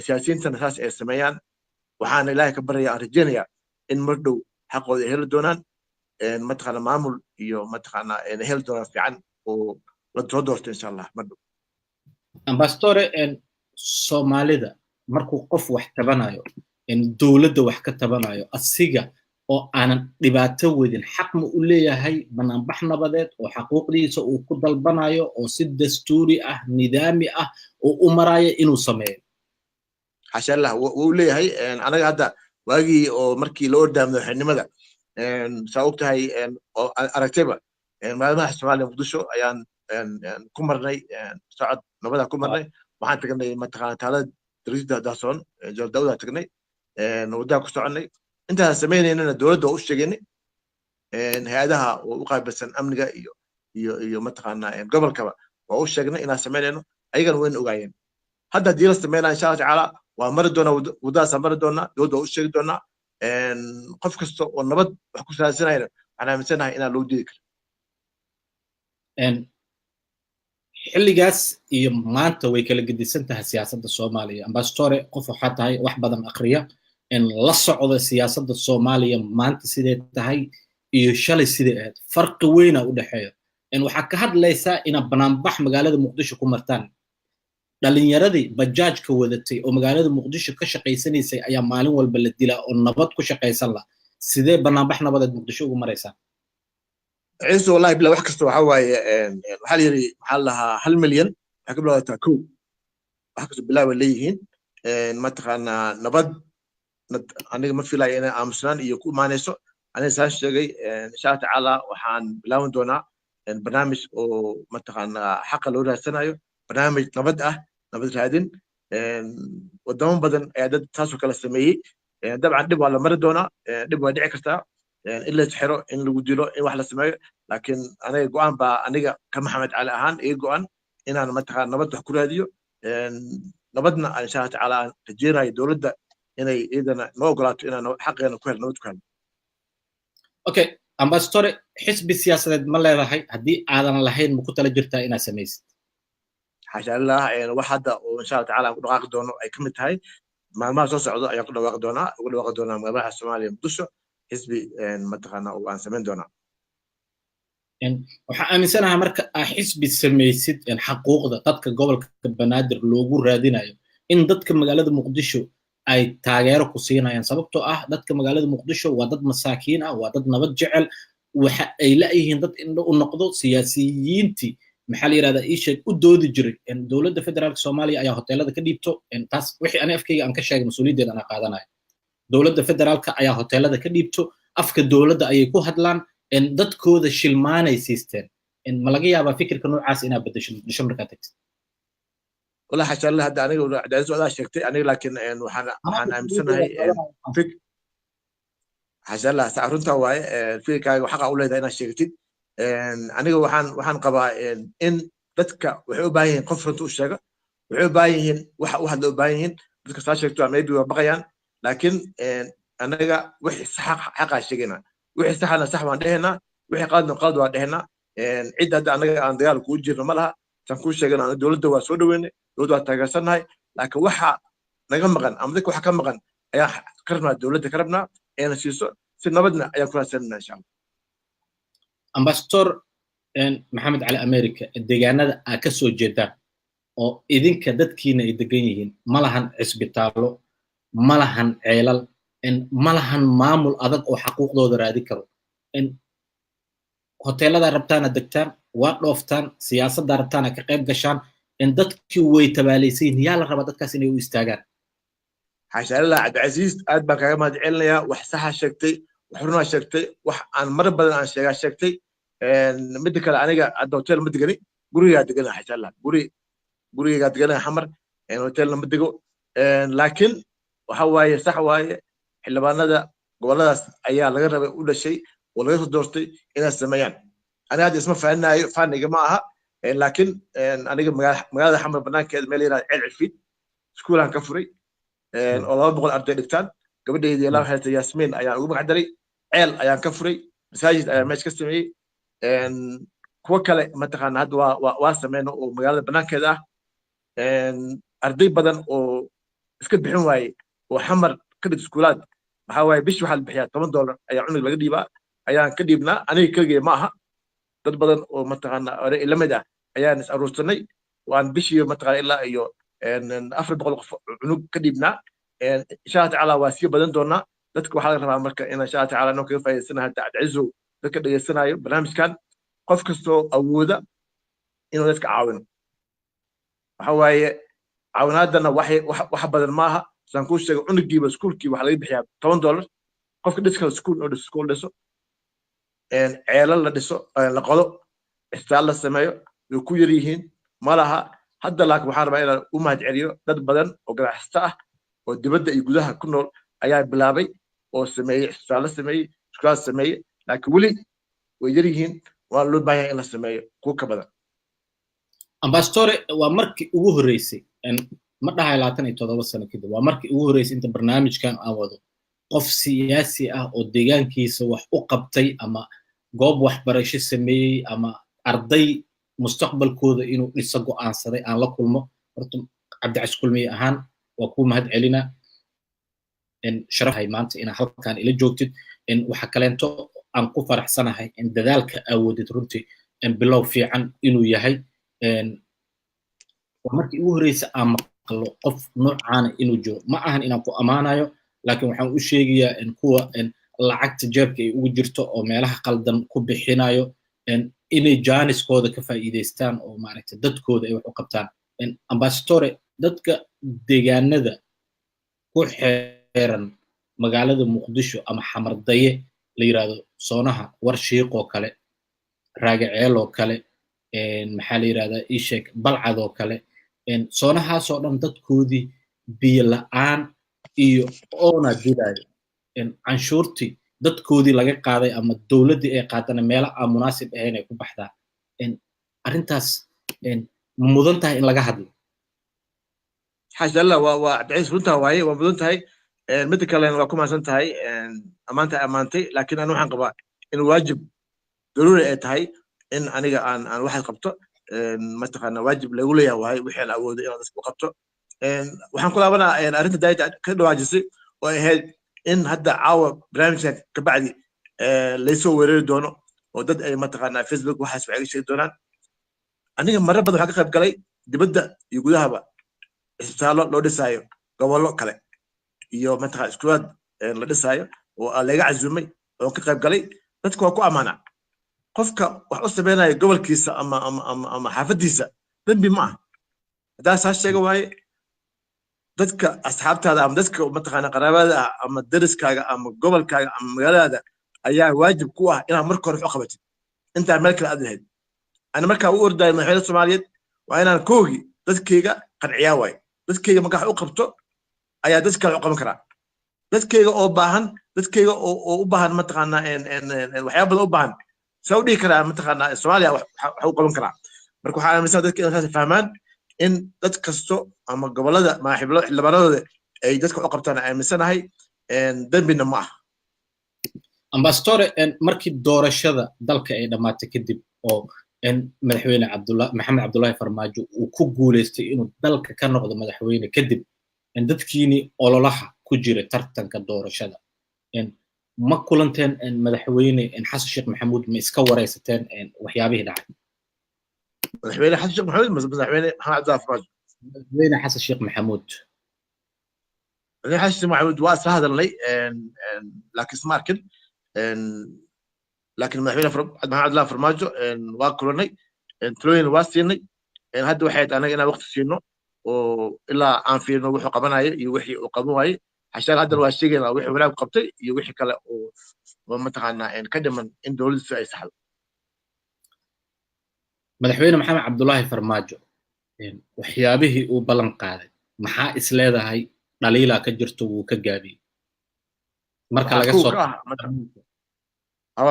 siyaasiyiintana saas ay sameeyaan waxaana ilaahay ka baraya aan rajeynayaa in mar dhow xaqooda ay heli doonaan mataqaana maamul iyo mataqaana heli doonaan fiican oo la soo doorto insha allah mar dhow ambassadore soomaalida markuu qof wax tabanayo dowladda wax ka tabanayo asiga oo aanan dhibaato wadin xaq ma u leeyahay banaanbax nabadeed oo xaquuqdiisa uu ku dalbanayo oo si dastuuri ah nidaami ah oo u maraya inuu sameeyo xasha allah wuu leeyahay anaga hadda waagii oo markii loo ordaa madaxweynimada saa og tahay oo aragtayba magaalada madaxa soomaaliya muqdisho ayaan ku marnay socod nabada ku marnay waxaan tagnay mataqaana taalada darajada daasoon joor daawuda tagnay waddaa ku soconnay intaas samaynaynana dowladda waa u sheegaynay hay-adaha oo u qaabilsan amniga iyo mataqaana gobolkaba waa u sheegnay inaan samaynayno ayagana wayna ogaayeen hadda haddii la sameynaa insha allah tacaala waa mari doonaa waddadaasaan mari doonaa dowladda waa u sheegi doonaa qof kasta oo nabad wax ku saadsanayna waxaan aaminsanahay inaan loo diidi karo xilligaas iyo maanta way kala gedisan tahay siyaasadda soomaaliya ambassadore qof waxaa tahay wax badan akhriya la socda siyaasadda soomaaliya maanta sidee tahay iyo shalay sidee ahayd farqi weyna u dhexeeya waxaa ka hadlaysaa inaad banaanbax magaalada muqdisho ku martaan dhalinyaradii bajaajka wadatay oo magaalada muqdisho ka shaqaysanaysay ayaa maalin walba la dilaa oo nabad ku shaqaysan lah sidee banaanbax nabadeed muqdisho ugu maraysaa ciise wallahi bila wax kasta waxaa waaye waxaa la yidhi maxaa lahaa 1 milyan waxay ka bilaabataa kow wax kasta bilaaba leeyihiin mataqaanaa nabad aniga ma filayo inay aamusnaan iyo ku imaanayso aniga saan sheegay insha allah tacaala waxaan bilaaban doonaa barnaamij oo mataqaanaa xaqa loo raadsanayo barnaamij nabad ah nabad raadin wadamo badan ayaa dad taasoo kala sameeyey dabcan dhib waa la mari doonaa dhib waa dhici kartaa in la xiro in lagu dilo in wax la sameeyo laakiin aniga go'aan baa aniga ka maxamed cali ahaan iga go'an inaan mataqaana nabad wax ku raadiyo nabadna insha allah tacaala aan rajeynayo dowladda inay iyadana noo ogolaato inaan xaqeena ku helno nabad ku helno okay ambassadore xisbi siyaasadeed ma leedahay haddii aadan lahayn ma ku tala jirtaa inaad samaysid xasha allah wax hadda oo insha allah tacaala aan ku dhaqaaqi doono ay ka mid tahay maalmaha soo socdo ayaan ku dhawaaqi doonaa magaalada soomaaliya muqdisho xisbi mataqaana oo aan samayn doonaa waxaan aaminsanahay marka aa xisbi samaysid xaquuqda dadka gobolka banaadir loogu raadinayo in dadka magaalada muqdisho ay taageero ku siinayaan sababtoo ah dadka magaalada muqdisho waa dad masaakiin ah waa dad nabad jecel waxa ay la'yihiin dad indho u noqdo siyaasiyiintii maxaa la yidhahdaa ii sheeg u doodi jiray dowladda federaalka soomaaliya ayaa hoteelada ka dhiibto taas wixii ani afkayga aan ka sheegay mas-uuliyaddeeda anaa qaadanaya dowladda federaalka ayaa hoteelada ka dhiibto afka dowladda ayay ku hadlaan dadkooda shilmaanay siisteen ma laga yaabaa fikirka noocaas inaad bedesho markaa tagtid والله حاشا الله هذا أنا عايز أقول شيء أنا لكن وحنا مسمى فك حاشا الله سعرونته واي في كاي وحقا أقول إذا أنا شيء أنا وحن قبا إن بدك وحو باين قفرة الشجع وحو باين واحد لو باين بدك صار شيء تو ميبي وبقيان لكن أنا وحي صح حقا شيءنا وحي صح أنا صح وعندنا وحي قاد وعندنا عدة أنا عن ديال كوجر مالها تنكون شيءنا الدولة دواسود وين dowladda waa taageersannahay laakiin waxa naga maqan ama dadka waxa ka maqan ayaa ka rabnaa dowladda ka rabnaa eena siiso si nabadna ayaan ku raadsananaa insha allah ambassador maxamed cali america deegaanada aad ka soo jeedaan oo idinka dadkiina ay degan yihiin ma lahan cisbitaallo ma lahan ceelal ma lahan maamul adag oo xaquuqdooda raadi karo hoteelada rabtaana degtaan waa dhooftaan siyaasadda rabtaana ka qayb gashaan dadkii way tabaalaysiin yaa la rabaa dadkaas inay u istaagaan xasha allah cabdicasiis aad baan kaaga mahad celinayaa wax saxa sheegtay wax runaa sheegtay wax aan mar badan aan sheegtay midda kale aniga hadda hotel ma degani gurigaa degana xasha allah gurigaa degana xamar hotelna ma dego laakiin waxa waaye sax waaye xildhibaanada goboladaas ayaa laga rabay u dhashay oo laga soo doortay inay sameeyaan aniga hadda isma fahanaayo faaniga ma aha laakiin aniga magaalada xamar banaankeeda meel yaraad ceel cilfiid iskuulaan ka furay oo 200 arday dhigtaan gabadheydii ilaa waxay tahay Yasmin ayaan ugu magac daray ceel ayaan ka furay masaajid ayaan meesha ka sameeyey kuwa kale mataqaana hadda waa sameeyno oo magaalada banaankeeda ah arday badan oo iska bixin waaye oo xamar ka dhig iskuulaad waxaa waaye bishii waxaa la bixiyaa $10 ayaa cunug laga dhiibaa ayaan ka dhiibnaa aniga keligay ma aha dad badan oo mataqaana ila mid ah ayaan is aruursanay waan bishii mataqaana ilaa iyo 400 qof cunug ka dhiibnaa insha Allah taala waa sii badan doonaa dadka waxaa laga rabaa marka in insha Allah taala noo kaga faa'iideysanahay Cabdiciiso dadka dhageysanayo barnaamijkan qof kastoo awooda inuu dadka caawino waxa waaye caawinaadana wax badan maaha saan ku sheegay cunugiiba iskuulkii waxa laga bixiyaa $10 qofka dhiska iskuul dhiso ceelal la dhiso la qodo istaal la sameeyo way ku yar yihiin ma laha hadda laakiin waxaan rabaa inaan u mahad celiyo dad badan oo ganacsato ah oo dibadda iyo gudaha ku nool ayaa bilaabay oo sameeyey istaal sameeyey iskuul sameeyey laakiin weli way yar yihiin waa loo baahan yahay in la sameeyo kuwa ka badan ambassador waa markii ugu horeysay ma dhahay 27 sano kadib waa markii ugu horeysay inta barnaamijkan aan wado qof siyaasi ah oo deegaankiisa wax u qabtay ama goob waxbarasho sameeyey ama arday mustaqbalkooda inuu dhiso go'aansaday aan la kulmo horta Cabdiciis kulmiye ahaan waa ku mahad celina sharaxay maanta in halkan ila joogtid waxa kaleento aan ku faraxsanahay in dadaalka awoodid runtii bilow fiican inuu yahay waa markii ugu horeysay aan maqlo qof noocaana inuu jiro ma ahan inaan ku amaanayo laakiin waxaan u sheegayaa in kuwa lacagta jeebka ay ugu jirto oo meelaha qaldan ku bixinayo inay jaaniskooda ka faa'iideystaan oo maaragtay dadkooda ay wax u qabtaan ambassador dadka deegaanada ku xeeran magaalada muqdisho ama xamardaye la yiraahdo soonaha warshiiq oo kale raagaceel oo kale maxaa la yiraahdaa isheek balcad oo kale soonahaasoo dhan dadkoodii biyo la'aan iyo oona dilaayo canshuurtii dadkoodii laga qaaday ama dowladdii ay qaadana meelo aan munaasib ahayn ay ku baxdaan arrintaas mudan tahay in laga hadlo xasha allah waa Cabdiciis runtaa waaye waa mudan tahay midda kalena waa ku mahadsan tahay ammaantay laakiin anu waxaan qabaa in waajib daruuri ay tahay in aniga aan waxaad qabto mataqaana waajib lagu leeyahay waaye wixii aan awoodo inaan dadka u qabto waxaan ku laabanaa arrinta daayta ka dhawaajisay oo ahayd in hadda caawa barnaamijkan ka bacdi laysoo weerari doono oo dad ay mataqaanaa Facebook waxaas waxay sheegi doonaan aniga marar badan waxaan ka qayb galay dibadda iyo gudahaba isbitaallo loo dhisaayo gobollo kale iyo mataqaan iskuulaad la dhisaayo oo laga cazumay oo ka qayb galay dadka waa ku amaana qofka wax u sameynaya gobolkiisa ama xaafadiisa dambi ma aha hadaa saa sheega waaye dadka asxaabtaada ama dadka mataqaana qaraabada ah ama dariskaaga ama gobolkaaga ama magaaladaada ayaa waajib ku ah inaad marka hore wax u qabatid intaan meel kale aad lahayd ana markaa u ordayo madaxweyne Soomaaliyeed waa inaan koogi dadkayga qanciyaa waaye dadkayga marka wax u qabto ayaa dad kale u qaban karaa dadkayga oo baahan dadkayga oo u baahan mataqaana waxyaabo badan u baahan soo dhigi karaa mataqaana Soomaaliya wax u qaban karaa marka waxaa aaminsan dadka inay fahmaan in dad kasto ama gobolada xildhibaanadooda ay dadka u qabtaan aaminsanahay dambina ma aha ambassadore markii doorashada dalka ay dhamaatay kadib oo madaxweyne maxamed cabdullaahi farmaajo uu ku guuleystay inuu dalka ka noqdo madaxweyne kadib dadkiini ololaha ku jira tartanka doorashada ma kulanteen madaxweyne xasan sheekh maxamuud ma iska wareysateen waxyaabihii dhacay madaxweyne xasan sheekh maxamuud madaxweyne maxamed cabdullaahi farmaajo madaxweyne xasan sheekh maxamuud madaxweyne xasan sheekh maxamuud waa isla hadalnay laakiin isma arkin laakiin madaxweyne maxamed cabdullaahi farmaajo waa kulanay talooyin waa siinay hadda waxay tahay anaga inaan waqti siino oo ilaa aan fiirno wuxuu qabanaya iyo wixii uu qaban waayey xashaan haddana waa sheegaynaa wixii wanaag qabtay iyo wixii kale oo mataqaanaa ka dhiman in dowladdiisu ay saxdo madaxweyne maxamed cabdullaahi farmaajo waxyaabihii uu ballan qaaday maxaa is leedahay dhaliilaa ka jirto wuu ka gaabiyey marka laga soo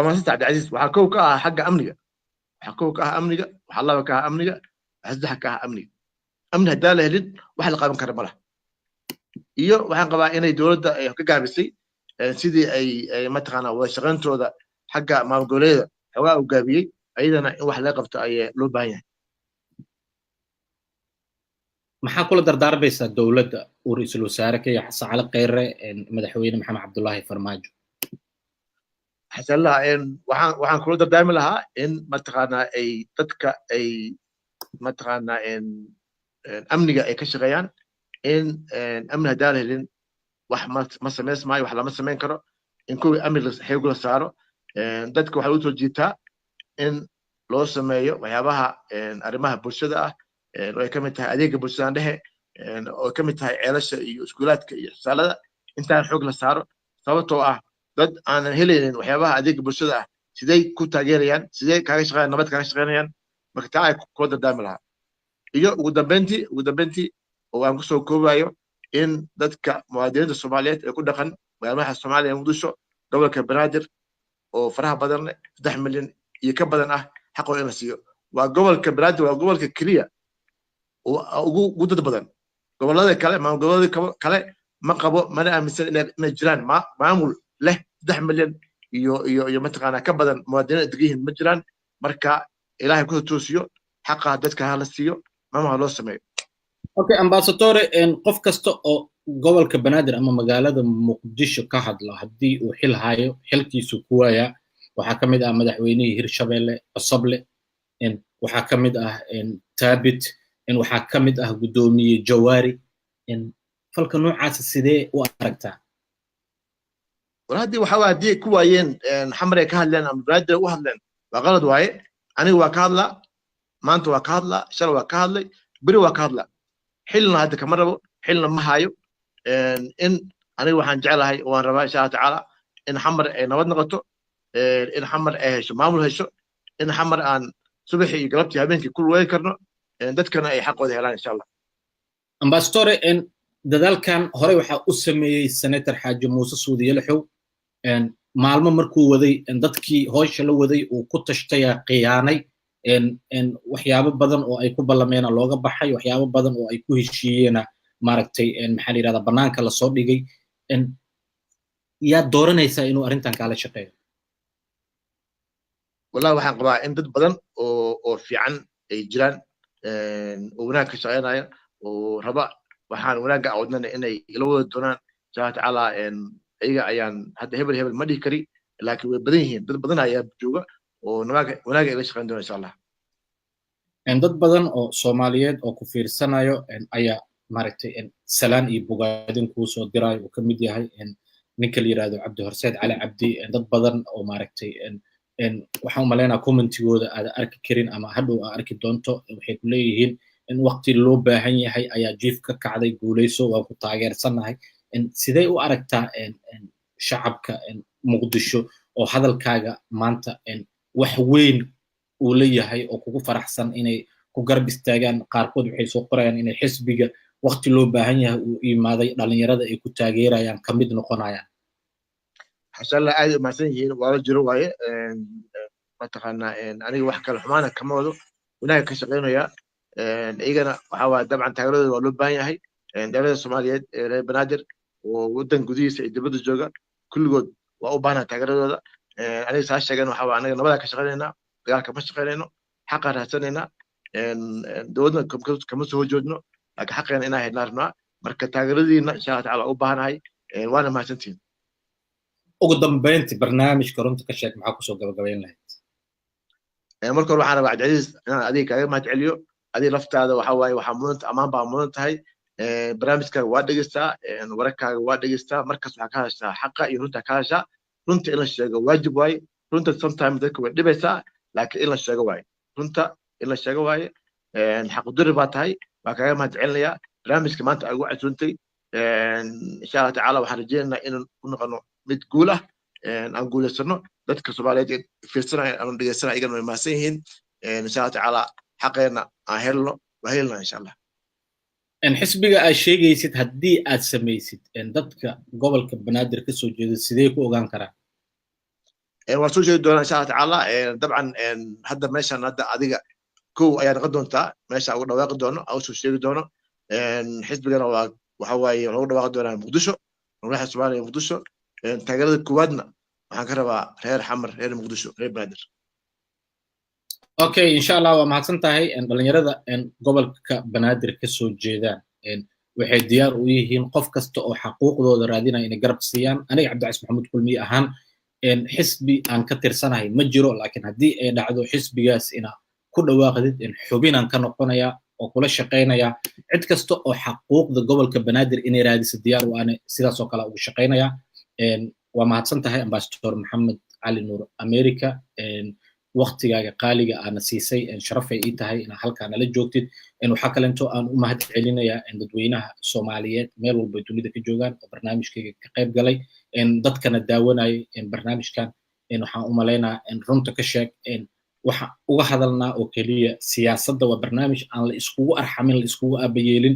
maasanta cabdicasiis waxaa kow ka ah xagga amniga waxaa kow ka ah amniga waxaa laba ka ah amniga waxaa saddex ka ah amniga amni haddaa la helin wax la qaban kara ma laha iyo waxaan qabaa inay dowladda ay ka gaabisay sidii ay mataqaanaa wada shaqayntooda xagga maamul goboleedyada xoogaa uu gaabiyey ayadana in wax laga qabto ayaa loo baahan yahay maxaa kula dardaarmaysaa dowladda uu ra'iisul wasaare ka yahay xasan cali kheyre madaxweyne maxamed cabdullaahi farmaajo xasanlaha waxaan kula dardaarmi lahaa in mataqaanaa ay dadka ay mataqaanaa amniga ay ka shaqeeyaan in amni haddaa la helin wax ma samays maayo wax lama samayn karo in kuwii amni xeeg la saaro dadka waxaa u soo jiitaa in loo sameeyo waxyaabaha arrimaha bulshada ah oo ay ka mid tahay adeegga bulshada dhexe oo ay ka mid tahay ceelasha iyo iskuulaadka iyo xisaalada intaan xoog la saaro sababtoo ah dad aanan helaynin waxyaabaha adeegga bulshada ah sidee ku taageerayaan sidee kaaga shaqeeyaan nabad kaaga shaqeynayaan marka taa ay kula dardaarmi lahaa iyo ugu dambeyntii oo aan kusoo koobayo in dadka muwaadiniinta Soomaaliyeed ee ku dhaqan magaalada Soomaaliya ee Muqdisho gobolka Banaadir oo faraha badan leh 3 milyan iyo ka badan ah xaqooda in la siiyo waa gobolka Banaadir waa gobolka kaliya oo ugu dad badan gobolada kale kale ma qabo mana aaminsan inay jiraan maamul leh 3 milyan iyo mataqaanaa ka badan muwaadiniin degan ma jiraan marka ilaahay ku toosiyo xaqa dadka ha la siiyo maamaha loo sameeyo okay ambassador qof kasta oo gobolka Banaadir ama magaalada Muqdisho ka hadla hadii uu xil hayo xilkiisu ku waaya waxa kamid ah madaxweynihii Hirshabelle Asable waxa kamid ah Taabit waxa kamid ah gudoomiye Jawaari falka noocaas sidee u aragtaa hadii waxa waa hadii ku waayeen xamre ka hadleen ama Banaadir u hadleen waa qalad waaye aniga waa ka hadla maanta waa ka hadla shal waa ka hadlay bari waa ka hadla xilna hadda kama rabo xilna ma hayo in aniga waxaan jeclahay waan rabaa insha Allah taala in xamar ay nabad noqoto in xamar ay hesho maamul hesho in xamar aan subaxii iyo galabtii habeenkii ku weyn karno dadkana ay xaqooda helaan insha Allah ambassador dadalkan hore waxa u sameeyay senator Xaaji Muuse Suudiye Laxow maalmo markuu waday dadkii hoosh la waday uu ku tashtay qiyaanay waxyaabo badan oo ay ku ballameen looga baxay waxyaabo badan oo ay ku heshiiyeen maaragtay maxaa la yiraahdaa banaanka la soo dhigay yaa dooranaysa inuu arintan kala shaqeeyo wallahi waxaan qabaa in dad badan oo fiican ay jiraan oo wanaag ka shaqeynaya oo raba waxaan wanaaga awoodnana inay ila wada doonaan insha Allah taala ayaga ayaan hadda hebel ma dhihi kari laakiin way badan yihiin dad badan ayaa jooga oo wanaaga ila shaqeyn doona insha Allah dad badan oo Soomaaliyeed oo ku fiirsanayo ayaa maaragtay salaan iyo bogaadin kuu soo diray uu ka mid yahay ninka la yiraahdo Cabdi Horseed Cali Cabdi dad badan oo maaragtay waxaan u maleynayaa commentigooda aad arki karin ama hadhow aad arki doonto waxay ku leeyihiin in waqti loo baahan yahay ayaa jiif ka kacday guuleyso waan ku taageersanahay sidee u aragtaa shacabka muqdisho oo hadalkaaga maanta wax weyn uu leeyahay oo kugu faraxsan inay ku garab istaagaan qaarkood waxay soo qorayaan inay xisbiga waqti loo baahan yahay uu imaaday dhalinyarada ay ku taageerayaan ka mid noqonayaan حسن الله عادي ما سنجين ولا جرو واي ما تقنا أنا واحد كل حمانة كمودو وناي كشغلنا يا إيجانا وحوا طبعا تغيروا ولا بانيا هاي دولة الصومالية بنادر ودن قديس يدبدو جوجا كل جود وأوبانا تغيروا أنا ساش شغلنا وحوا أنا نبغى كشغلنا قال كمش شغلنا حق رأسنا دودنا كم سوى جودنا لكن حقنا إنها هنارنا مركز تغيروا شاهد على أوبانا هاي وأنا ما سنتين ugu dambeyntii barnaamijka runta ka sheeg maxaa kusoo gabagabayn lahayd marka waxaan rabaa Cabdicasiis inaan adiga kaaga mahadceliyo adiga laftaada waxa waaye waxaa mudan amaan baa mudan tahay barnaamijkaaga waa dhegeystaa wararkaaga waa dhegeystaa markaas waxaa ka hadashaa xaqa iyo runta ka hadashaa runta in la sheego waajib waaye runta sometimes dadka way dhibaysaa laakiin in la sheego waaye runta in la sheego waaye xaqudiri baa tahay waa kaaga mahadcelinayaa barnaamijka maanta ay ugu casuuntay insha Allah tacaala waxaan rajeynaynaa inaan ku noqono mid guul ah aan guuleysano dadka Soomaaliyeed fiirsanaya aan dhageysanaya igana way maasan yihiin insha Allah tacaala xaqeena aan helno waa insha Allah xisbiga aad sheegaysid haddii aad samaysid dadka gobolka Banaadir ka soo jeeda sidee ku ogaan karaan waan soo jeedi doonaa insha Allah tacaala dabcan hadda meeshan hadda adiga kow ayaa noqon doontaa meesha ugu dhawaaqi doono aan soo sheegi doono xisbigana waa waxa waaye lagu dhawaaqi doonaa Muqdisho madaxda Soomaaliya Muqdisho taageerada koowaadna waxaan ka rabaa reer xamar reer Muqdisho reer Banaadir okay insha Allah waa mahadsan tahay dhalinyarada gobolka Banaadir ka soo jeedaan waxay diyaar u yihiin qof kasta oo xaquuqdooda raadinaya inay garab siiyaan aniga Cabdicasiis Maxamuud Kulmiye ahaan xisbi aan ka tirsanahay ma jiro laakiin haddii ay dhacdo xisbigaas ina ku dhawaaqdid xubinaan ka noqonaya oo kula shaqeynaya cid kasta oo xaquuqda gobolka Banaadir inay raadiso diyaar waana sidaas oo kale ugu shaqeynaya waa mahadsan tahay ambassador Maxamed Cali Nuur America waqtigaaga qaaliga aana siisay sharafay ii tahay inaad halkaan nala joogtid waxaa kalento aan u mahad celinayaa dadweynaha Soomaaliyeed meel walba dunida ka joogaan oo barnaamijkayga ka qayb galay dadkana daawanayay barnaamijkan waxaan u maleynayaa runta ka sheeg waxa uga hadalnaa oo kaliya siyaasadda waa barnaamij aan la iskugu arxamin la iskugu aabayeelin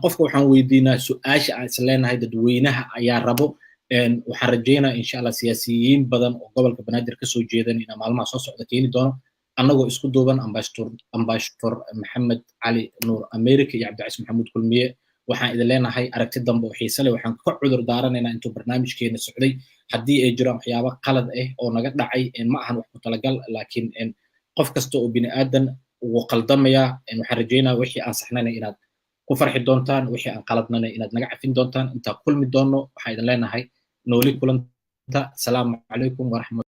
qofka waxaan weydiinaa su'aasha aan isleenahay dadweynaha ayaa rabo waxaan rajeynayaa insha Allah siyaasiyiin badan oo gobolka Banaadir ka soo jeedan in maalmaha soo socda keeni doono annagoo isku duuban ambassador Maxamed Cali Nuur America iyo Cabdicasiis Maxamuud Kulmiye waxaan idin leenahay aragti dambe oo xiiso leh waxaan ka cudur daaranaynaa intuu barnaamijkeena socday haddii ay jiraan waxyaabo qalad ah oo naga dhacay ma ahan wax ku talagal laakiin qof kasta oo bini aadan uu qaldamaya waxaan rajeynayaa wixii aan saxnayna inaad ku farxi doontaan wixii aan qaladnana inaad naga cafin doontaan inta kulmi doono waxaan idin leenahay nooli kulanta salaamu calaykum waraxmatullahi